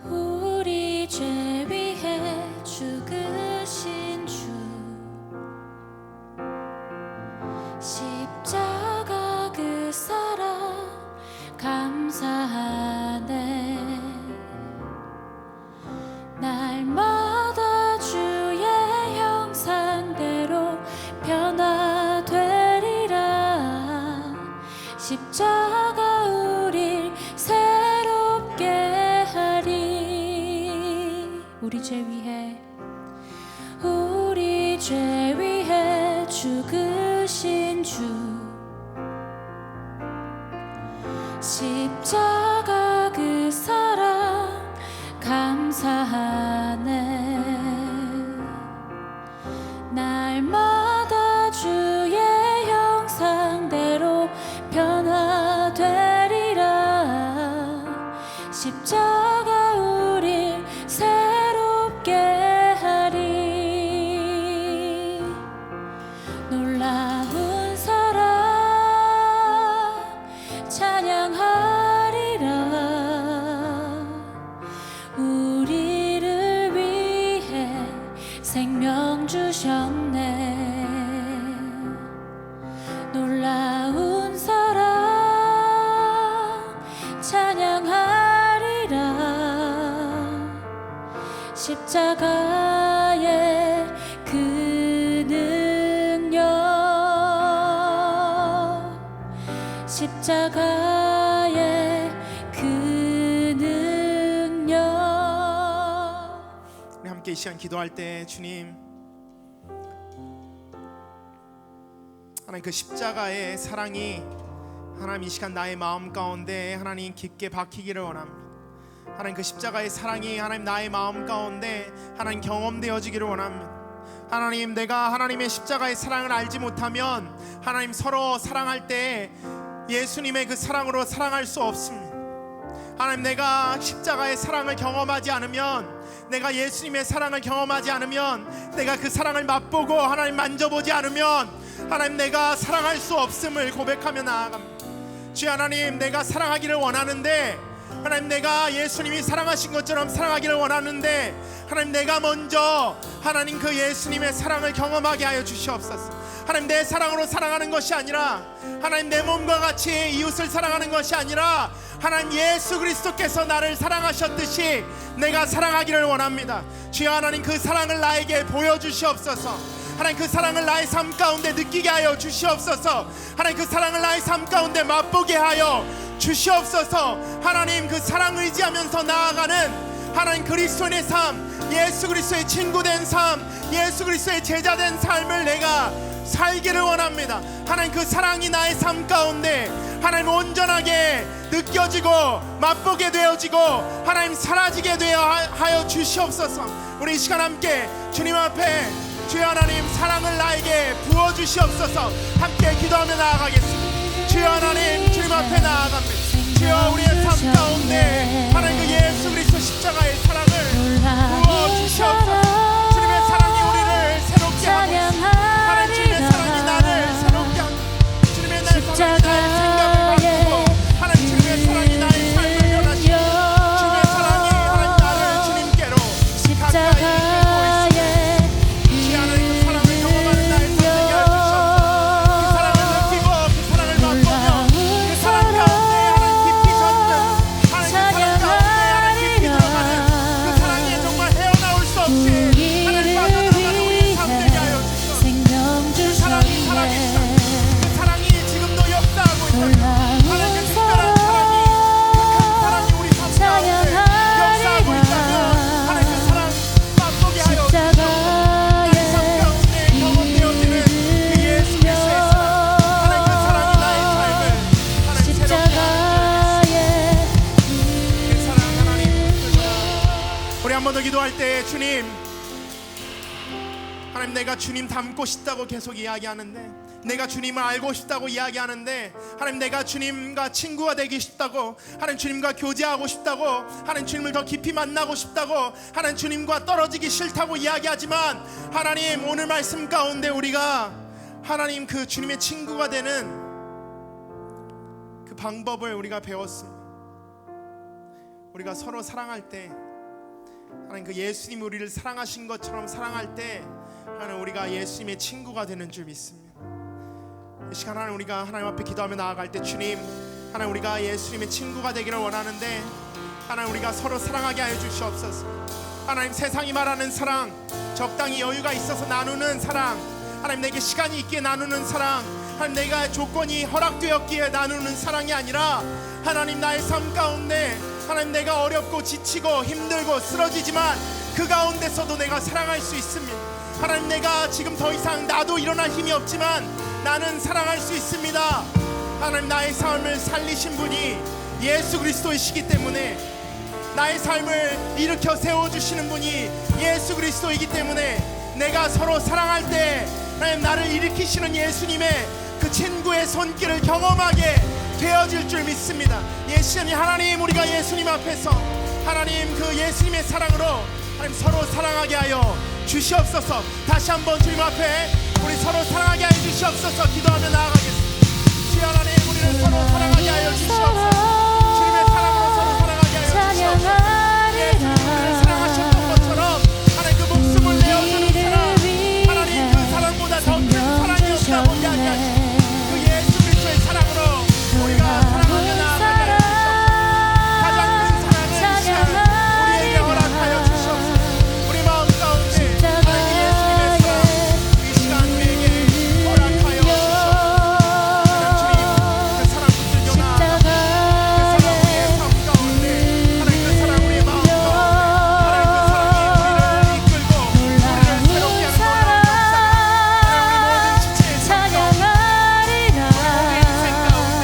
우리 죄 위해 죽으신 주, 십자가 그 사랑 감사하네. 날마다 주의 형상대로 변화되리라. 십자가 우릴 새롭게 하리. 우리 죄 위해 죽으신 주, 십자가 그 사랑 감사하네. 날마다 주의 형상대로 변화되리라. 십자가 우릴 새롭게 하리. 놀라운 사랑 찬양하리라. 우리를 위해 생명 주셨네. 놀라운 사랑 찬양하리라. 십자가의 그 능력, 십자가의 그 능력. 우리 함께 이 시간 기도할 때 주님, 하나님 그 십자가의 사랑이 하나님 이 시간 나의 마음 가운데 하나님 깊게 박히기를 원합니다. 하나님 그 십자가의 사랑이 하나님 나의 마음 가운데 하나님 경험되어지기를 원합니다. 하나님, 내가 하나님의 십자가의 사랑을 알지 못하면 하나님 서로 사랑할 때 예수님의 그 사랑으로 사랑할 수 없습니다. 하나님, 내가 십자가의 사랑을 경험하지 않으면, 내가 예수님의 사랑을 경험하지 않으면, 내가 그 사랑을 맛보고 하나님 만져보지 않으면 하나님 내가 사랑할 수 없음을 고백하며 나아갑니다. 주여 하나님, 내가 사랑하기를 원하는데 하나님 내가 예수님이 사랑하신 것처럼 사랑하기를 원하는데 하나님 내가 먼저 하나님 그 예수님의 사랑을 경험하게 하여 주시옵소서. 하나님 내 사랑으로 사랑하는 것이 아니라 하나님 내 몸과 같이 이웃을 사랑하는 것이 아니라 하나님 예수 그리스도께서 나를 사랑하셨듯이 내가 사랑하기를 원합니다. 주여 하나님 그 사랑을 나에게 보여주시옵소서. 하나님 그 사랑을 나의 삶 가운데 느끼게 하여 주시옵소서. 하나님 그 사랑을 나의 삶 가운데 맛보게 하여 주시옵소서. 하나님 그 사랑 의지하면서 나아가는 하나님 그리스도인의 삶, 예수 그리스도의 친구된 삶, 예수 그리스도의 제자된 삶을 내가 살기를 원합니다. 하나님 그 사랑이 나의 삶 가운데 하나님 온전하게 느껴지고 맛보게 되어지고 하나님 사라지게 되어 하여 주시옵소서. 우리 이 시간 함께 주님 앞에 주여 하나님 사랑을 나에게 부어주시옵소서. 함께 기도하며 나아가겠습니다. 주여 하나님 주님 앞에 나아갑니다. 주여 우리의 삶 가운데 하나님 그 예수 그리스도 십자가의 사랑을 부어주시옵소서. 주님의 사랑이 우리를 새롭게 하고 있습니다. 하나님 주님의 사랑이 나를 새롭게 하고 주님의 사랑이 나의 생각을 바꾸고 하나님 주님의 사랑이 나의 삶을 변화시키고 주님의 사랑이 하나님 나를 주님께로 가까이 이끌고 있습니다. 주여 하나님 그 사랑을 경험하는 나의 삶 되게 하시옵소서. 그 사랑을 느끼고 그 사랑을 맛보며 그 사랑 가운데 하나님 깊이 젖는 하나님 그 사랑 가운데 하나님 깊이 들어가는 그 사랑이 정말 헤어나올 수 없이 하나님 빠져들어가는 우리의 삶 되게 하여 주시옵소서. 그 사랑이 살아계시다. 그 사랑이 지금도 역사하고 있다. 하나님 그 특별한 사랑이 그 큰 사랑이 우리 삶 가운데 역사하고 있다면 하나님 그 사랑 맛보게 하여 주시옵소서. 나의 삶 가운데 경험되어지는 그 예수 그리스도의 사랑 하나님 그 사랑이 나의 삶을 하나님 새롭게 하여 주시옵소서. 그 사랑 하나님 우리 한 번 더 기도할 때 주님 하나님 내가 주님 닮고 싶다고 계속 이야기하는데 내가 주님을 알고 싶다고 이야기하는데 하나님 내가 주님과 친구가 되기 싶다고 하나님 주님과 교제하고 싶다고 하나님 주님을 더 깊이 만나고 싶다고 하나님 주님과 떨어지기 싫다고 이야기하지만 하나님 오늘 말씀 가운데 우리가 하나님 그 주님의 친구가 되는 그 방법을 우리가 배웠습니다. 우리가 서로 사랑할 때 하나님 그 예수님이 우리를 사랑하신 것처럼 사랑할 때 하나님 우리가 예수님의 친구가 되는 줄 믿습니다. 이 시간 하나님 우리가 하나님 앞에 기도하며 나아갈 때 주님 하나님 우리가 예수님의 친구가 되기를 원하는데 하나님 우리가 서로 사랑하게 하여 주시옵소서. 하나님 세상이 말하는 사랑 적당히 여유가 있어서 나누는 사랑 하나님 내게 시간이 있기에 나누는 사랑 하나님 내가 조건이 허락되었기에 나누는 사랑이 아니라 하나님 나의 삶 가운데 하나님 내가 어렵고 지치고 힘들고 쓰러지지만 그 가운데서도 내가 사랑할 수 있습니다. 하나님 내가 지금 더 이상 나도 일어날 힘이 없지만 나는 사랑할 수 있습니다. 하나님 나의 삶을 살리신 분이 예수 그리스도이시기 때문에 나의 삶을 일으켜 세워주시는 분이 예수 그리스도이기 때문에 내가 서로 사랑할 때 하나님 나를 일으키시는 예수님의 그 친구의 손길을 경험하게 되어질 줄 믿습니다. 예수님 하나님 우리가 예수님 앞에서 하나님 그 예수님의 사랑으로 하나님 서로 사랑하게 하여 주시옵소서. 다시 한번 주님 앞에 우리 서로 사랑하게 하여 주시옵소서. 기도하며 나아가겠습니다. 주여 하나님 우리를 서로 사랑하게 하여 주시옵소서. 주님의 사랑으로 서로 사랑하게 하여 주시옵소서. 예수님 우리를 사랑하셨던 것처럼 하나님 그 목숨을 내어주는 사랑 하나님 그 사랑보다 더 큰 사랑이 없다고 이야기하시고 그 예수 그리스도의 사랑으로 우리가 사랑하며 나아가게 하여 주시옵소서. 가장 큰 사랑을 이 시간 우리에게 허락하여 주시옵소서. 우리 마음 가운데 하나님 그 예수님의 사랑 이 시간 우리에게 허락하여 주시옵소서. 하나님 주님 그 사랑 붙들겨 나아가 그 사랑 우리의 삶 가운데 하나님 그 사랑 우리의 마음 가운데 하나님 그 사랑이 우리를 이끌고 우리를 새롭게 하는 놀라운 역사가 하나님 우리 모든 지체의 삶 가운데 우리 모든 인생 가운데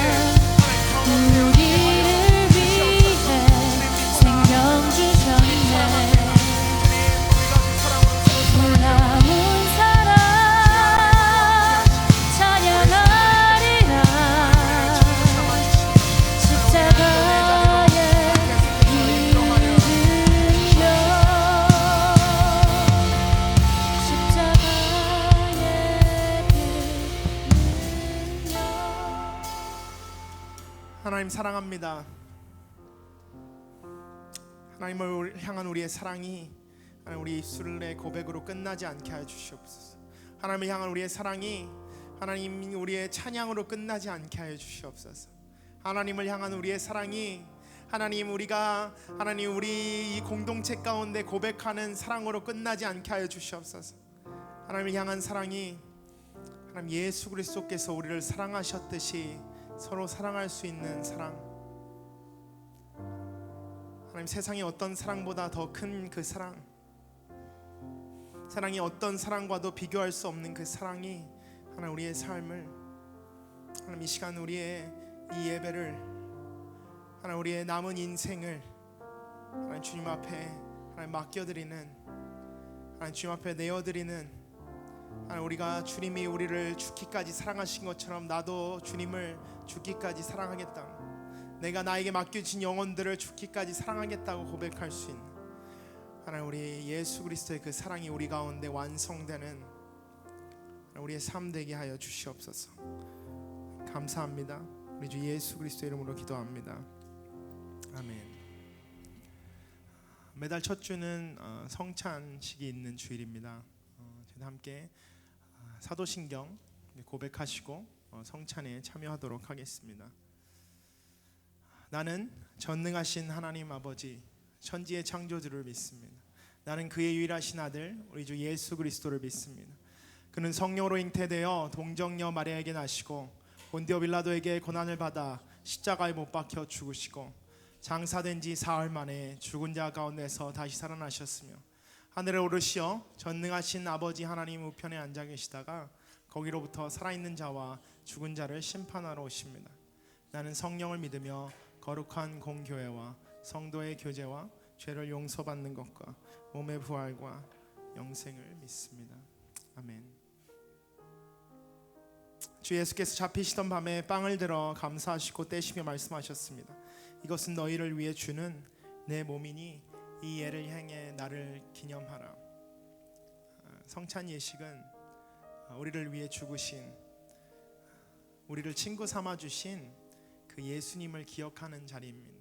하나님 경험되어지게 생명 주셨네. 우리가 그 사랑으로 서로 사랑하며 놀라운 사랑 찬양하리라. 십자가의 이름이여 십자가의 빛이여. 하나님 사랑합니다. 하나님을 향한 우리의 사랑이 하나님 우리 입술의 고백으로 끝나지 않게 하여 주시옵소서. 하나님을 향한 우리의 사랑이 하나님 우리의 찬양으로 끝나지 않게 하여 주시옵소서. 하나님을 향한 우리의 사랑이 하나님 우리가 하나님 우리 이 공동체 가운데 고백하는 사랑으로 끝나지 않게 하여 주시옵소서. 하나님을 향한 사랑이 하나님 예수 그리스도께서 우리를 사랑하셨듯이 서로 사랑할 수 있는 사랑, 하나님 세상의 어떤 사랑보다 더 큰 그 사랑, 사랑이 어떤 사랑과도 비교할 수 없는 그 사랑이 하나님 우리의 삶을, 하나님 이 시간 우리의 이 예배를, 하나님 우리의 남은 인생을 하나님 주님 앞에 하나님 맡겨드리는, 하나님 주님 앞에 내어드리는, 하나님 우리가 주님이 우리를 죽기까지 사랑하신 것처럼 나도 주님을 죽기까지 사랑하겠다, 내가 나에게 맡겨진 영혼들을 죽기까지 사랑하겠다고 고백할 수 있는 하나님 우리 예수 그리스도의 그 사랑이 우리 가운데 완성되는 우리의 삶 되게 하여 주시옵소서. 감사합니다. 우리 주 예수 그리스도 이름으로 기도합니다. 아멘. 매달 첫 주는 성찬식이 있는 주일입니다. 저희도 함께 사도신경 고백하시고 성찬에 참여하도록 하겠습니다. 나는 전능하신 하나님 아버지 천지의 창조주를 믿습니다. 나는 그의 유일하신 아들 우리 주 예수 그리스도를 믿습니다. 그는 성령으로 잉태되어 동정녀 마리아에게 나시고 본디오 빌라도에게 고난을 받아 십자가에 못 박혀 죽으시고 장사된 지 사흘 만에 죽은 자 가운데서 다시 살아나셨으며 하늘에 오르시어 전능하신 아버지 하나님 우편에 앉아 계시다가 거기로부터 살아있는 자와 죽은 자를 심판하러 오십니다. 나는 성령을 믿으며 거룩한 공교회와 성도의 교제와 죄를 용서받는 것과 몸의 부활과 영생을 믿습니다. 아멘. 주 예수께서 잡히시던 밤에 빵을 들어 감사하시고 떼시며 말씀하셨습니다. 이것은 너희를 위해 주는 내 몸이니 이 예를 행해 나를 기념하라. 성찬 예식은 우리를 위해 죽으신, 우리를 친구 삼아 주신 그 예수님을 기억하는 자리입니다.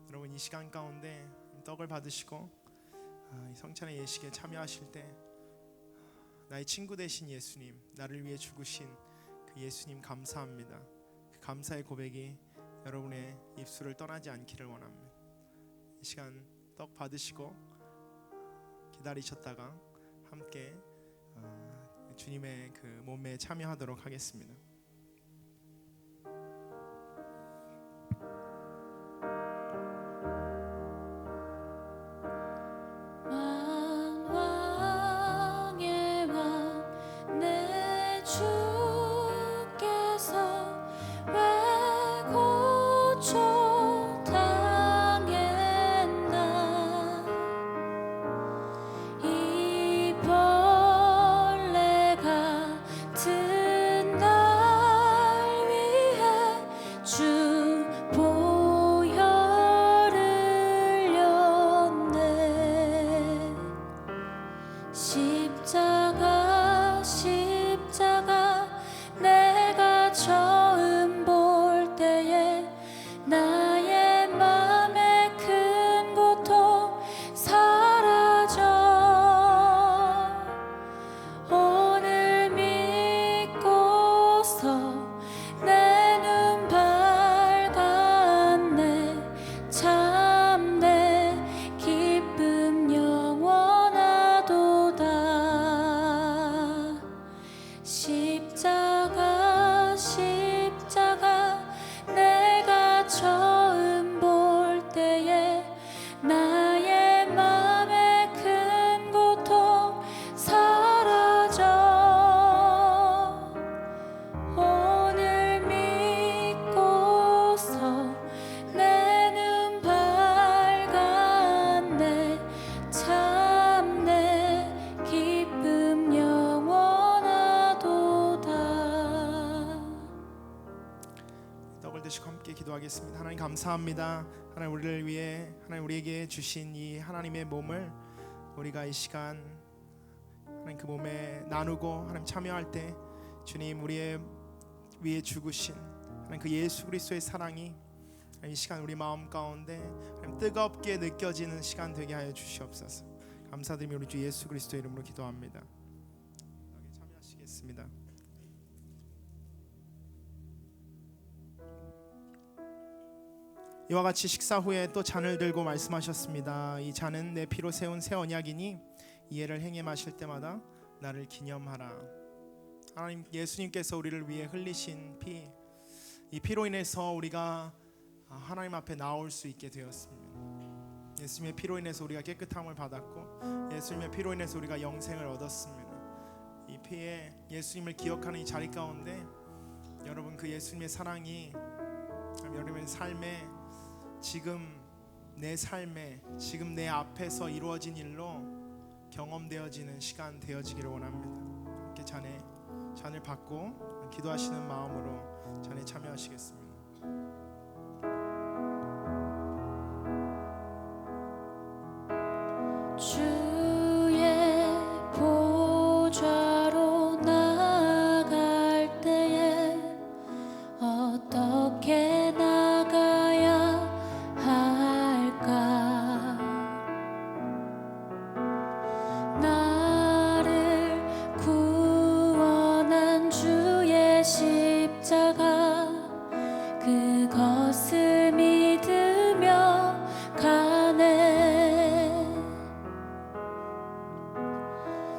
여러분 이 시간 가운데 떡을 받으시고 이 성찬의 예식에 참여하실 때 나의 친구 되신 예수님, 나를 위해 죽으신 그 예수님 감사합니다. 그 감사의 고백이 여러분의 입술을 떠나지 않기를 원합니다. 이 시간 떡 받으시고 기다리셨다가 함께 주님의 그 몸에 참여하도록 하겠습니다. 만왕의 왕 내 주께서 왜 고초당했나 이 벌레 같은 날 위해 주 보혈을 흘렸네. 십자가 내가 처음 볼 때에 나의 맘에 큰 고통 사라져 오늘 믿고서 내 눈 밝았네. 참내 기쁨 영원하도다. 십자가 내가 처음 볼 때에 나의 맘에 큰 고통 사라져 오늘 믿고서 내 눈 밝았네. 참내 기쁨 영원하도다. 떡을 드시고 함께 기도하겠습니다. 하나님 감사합니다. 하나님 우리를 위해 하나님 우리에게 주신 이 하나님의 몸을 우리가 이 시간 하나님 그 몸에 나누고 하나님 참여할 때 주님 우리의 위해 죽으신 하나님 그 예수 그리스도의 사랑이 이 시간 우리 마음 가운데 뜨겁게 느껴지는 시간 되게 하여 주시옵소서. 감사드리며 우리 주 예수 그리스도의 이름으로 기도합니다. 참여하시겠습니다. 이와 같이 식사 후에 또 잔을 들고 말씀하셨습니다. 이 잔은 내 피로 세운 새 언약이니 이해를 행해 마실 때마다 나를 기념하라. 하나님, 예수님께서 우리를 위해 흘리신 피, 이 피로 인해서 우리가 하나님 앞에 나올 수 있게 되었습니다. 예수님의 피로 인해서 우리가 깨끗함을 받았고, 예수님의 피로 인해서 우리가 영생을 얻었습니다. 이 피에 예수님을 기억하는 이 자리 가운데 여러분, 그 예수님의 사랑이 여러분의 삶에, 지금 내 삶에, 지금 내 앞에서 이루어진 일로 경험되어지는 시간 되어지기를 원합니다. 함께 잔을 받고 기도하시는 마음으로 잔에 참여하시겠습니다. 주의 보좌로 나아갈 때에 어떻게 나가야 할까? 나를 구원한 주의 십자가, 그것을 믿으며 가네.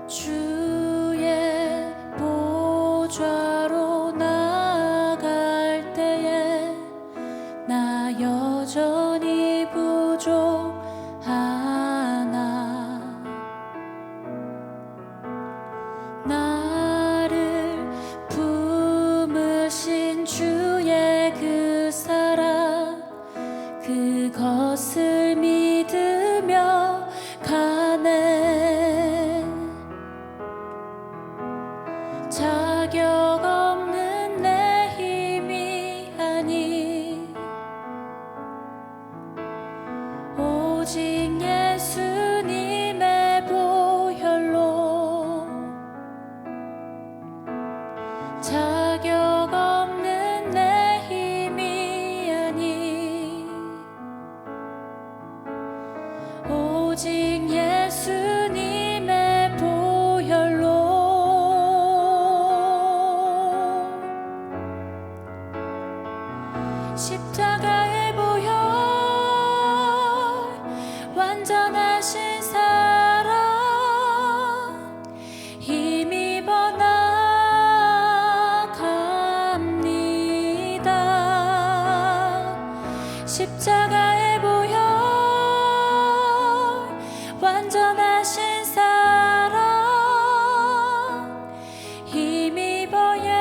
주의 보좌로 나아갈 때에 나 여전히 부족하나? 나를 품으신 주의 그 사랑, 그것을 믿으며 가네. 자격 없는 내 힘이 아니, 오직 예수님의 보혈로. 자격 없는 내 힘이 아니, 오직 예수님의 보혈로. 십자가의 보혈, 완전하신 사랑, 힘입어 나갑니다. 십자가의 보혈, 완전하신 사랑, 힘입어 예배합니다.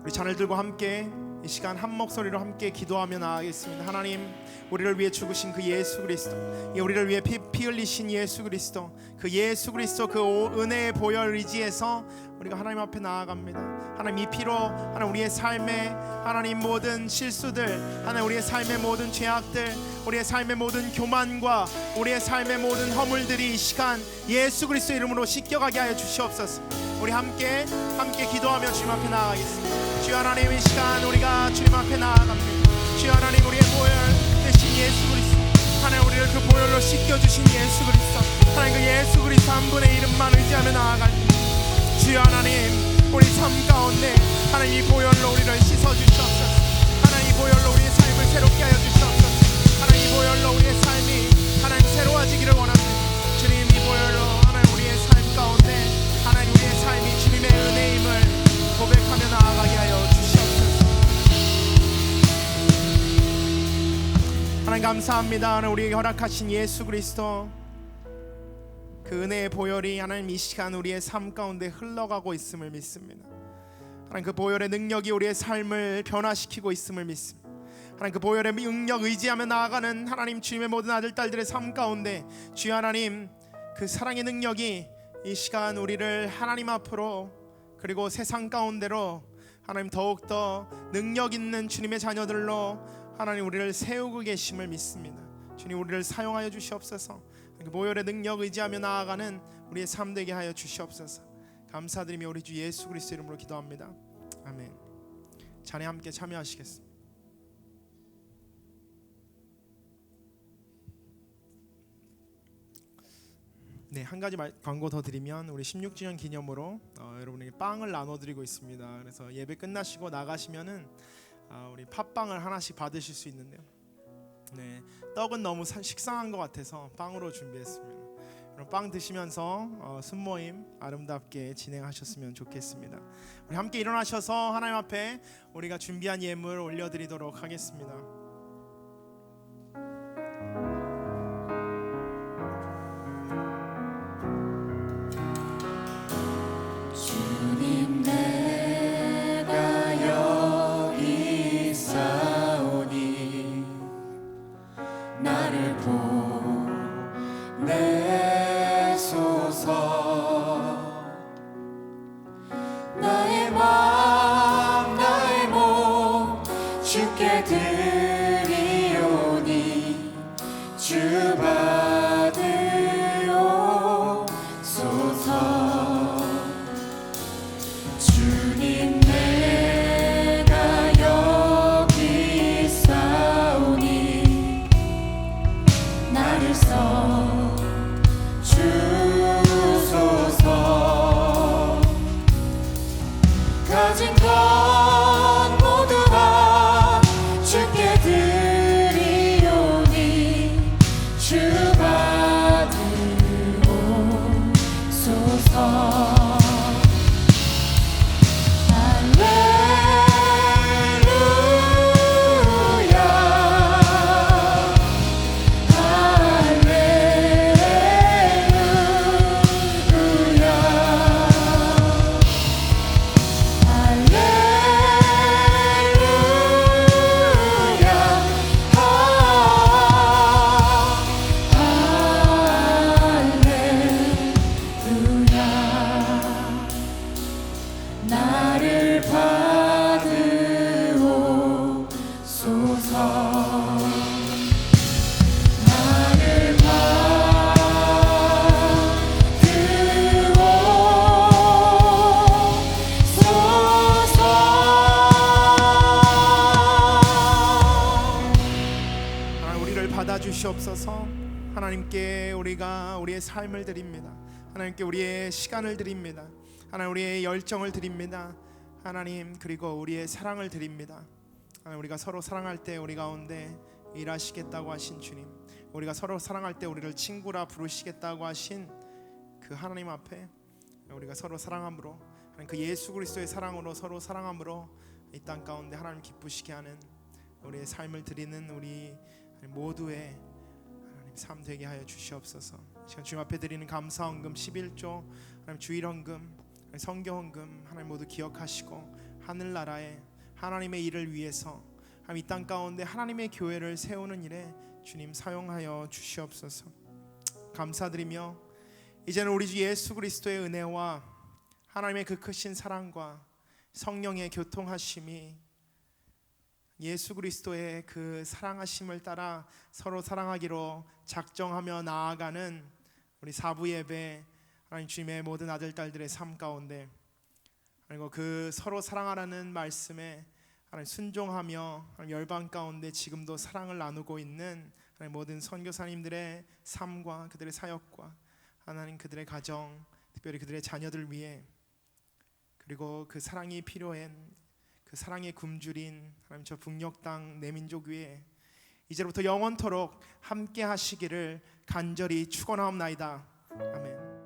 우리 잔을 들고 함께 이 시간 한 목소리로 함께 기도하며 나아가겠습니다. 하나님, 우리를 위해 죽으신 그 예수 그리스도, 우리를 위해 피 흘리신 예수 그리스도, 그 예수 그리스도 그 은혜의 보혈 의지에서 우리가 하나님 앞에 나아갑니다. 하나님, 이 피로 하나님 우리의 삶에 하나님 모든 실수들, 하나님 우리의 삶의 모든 죄악들, 우리의 삶의 모든 교만과 우리의 삶의 모든 허물들이 이 시간 예수 그리스도 이름으로 씻겨가게 하여 주시옵소서. 우리 함께 기도하며 주님 앞에 나아가겠습니다. 주여 하나님, 이 시간 우리가 주님 앞에 나아갑니다. 주여 하나님, 우리의 보혈 대신 예수 그리스도, 하나님 우리를 그 보혈로 씻겨주신 예수 그리스도, 하나님 그 예수 그리스도 한 분의 이름만 의지하며 나아갑니다. 주여 하나님, 우리 삶 가운데 하나님 이 보혈로 우리를 씻어주시옵소서. 하나님 이 보혈로 우리의 삶을 새롭게 하여 주시옵소서. 하나님 이 보혈로 우리의 삶이 하나님 새로워지기를 원합니다. 주님, 이 보혈로 하나님 우리의 삶 가운데 하나님 우리의 삶이 주님의 은혜임을 고백하며 나아가게 하여 주시옵소서. 하나님 감사합니다. 하나님 우리에게 허락하신 예수 그리스도, 그 은혜의 보혈이 하나님 이 시간 우리의 삶 가운데 흘러가고 있음을 믿습니다. 하나님 그 보혈의 능력이 우리의 삶을 변화시키고 있음을 믿습니다. 하나님 그 보혈의 능력 의지하며 나아가는 하나님 주님의 모든 아들 딸들의 삶 가운데 주여 하나님, 그 사랑의 능력이 이 시간 우리를 하나님 앞으로, 그리고 세상 가운데로 하나님 더욱더 능력 있는 주님의 자녀들로 하나님 우리를 세우고 계심을 믿습니다. 주님, 우리를 사용하여 주시옵소서. 그 보혈의 능력 의지하며 나아가는 우리의 삶 되게 하여 주시옵소서. 감사드리며 우리 주 예수 그리스도 이름으로 기도합니다. 아멘. 찬양 함께 참여하시겠습니다. 네, 한 가지 광고 더 드리면 우리 16주년 기념으로 여러분에게 빵을 나눠드리고 있습니다. 그래서 예배 끝나시고 나가시면은 우리 팥빵을 하나씩 받으실 수 있는데요. 네, 떡은 너무 식상한 것 같아서 빵으로 준비했습니다. 여러분 빵 드시면서 순모임 아름답게 진행하셨으면 좋겠습니다. 우리 함께 일어나셔서 하나님 앞에 우리가 준비한 예물 올려드리도록 하겠습니다. 주님 내가 여기 있사오니 나를 보내소서. 나의 맘 나의 몸 주께 드리오니 주 받으옵소서. 주님 내가 여기 있사오니 나를 써 주소서. 가진 것 모두 다 주께 드리오니 주 받으옵소서. 나를 받으옵소서. 나를 받으옵소서. 우리를 받아주시옵소서. 하나님께 우리가 우리의 삶을 드립니다. 하나님께 우리의 시간을 드립니다. 하나님 우리의 열정을 드립니다. 하나님 그리고 우리의 사랑을 드립니다. 하나님 우리가 서로 사랑할 때 우리 가운데 일하시겠다고 하신 주님, 우리가 서로 사랑할 때 우리를 친구라 부르시겠다고 하신 그 하나님 앞에 우리가 서로 사랑함으로, 하나님 그 예수 그리스도의 사랑으로 서로 사랑함으로 이 땅 가운데 하나님 기쁘시게 하는 우리의 삶을 드리는 우리 모두의 하나님 삶 되게 하여 주시옵소서. 시간 주님 앞에 드리는 감사 헌금 11조, 하나님 주일 헌금, 성경 헌금 하나님 모두 기억하시고 하늘나라에 하나님의 일을 위해서 하나님 이 땅 가운데 하나님의 교회를 세우는 일에 주님 사용하여 주시옵소서. 감사드리며 이제는 우리 주 예수 그리스도의 은혜와 하나님의 그 크신 사랑과 성령의 교통하심이 예수 그리스도의 그 사랑하심을 따라 서로 사랑하기로 작정하며 나아가는 우리 사부 예배 하나님 주님의 모든 아들 딸들의 삶 가운데 그리고 그 서로 사랑하라는 말씀에 하나님 순종하며 하나님 열방 가운데 지금도 사랑을 나누고 있는 하나님 모든 선교사님들의 삶과 그들의 사역과 하나님 그들의 가정, 특별히 그들의 자녀들 위해, 그리고 그 사랑이 필요한 그 사랑의 굶주린 하나님 저 북녘 땅 내 민족 위에 이제부터 영원토록 함께 하시기를 간절히 축원하옵나이다. 아멘.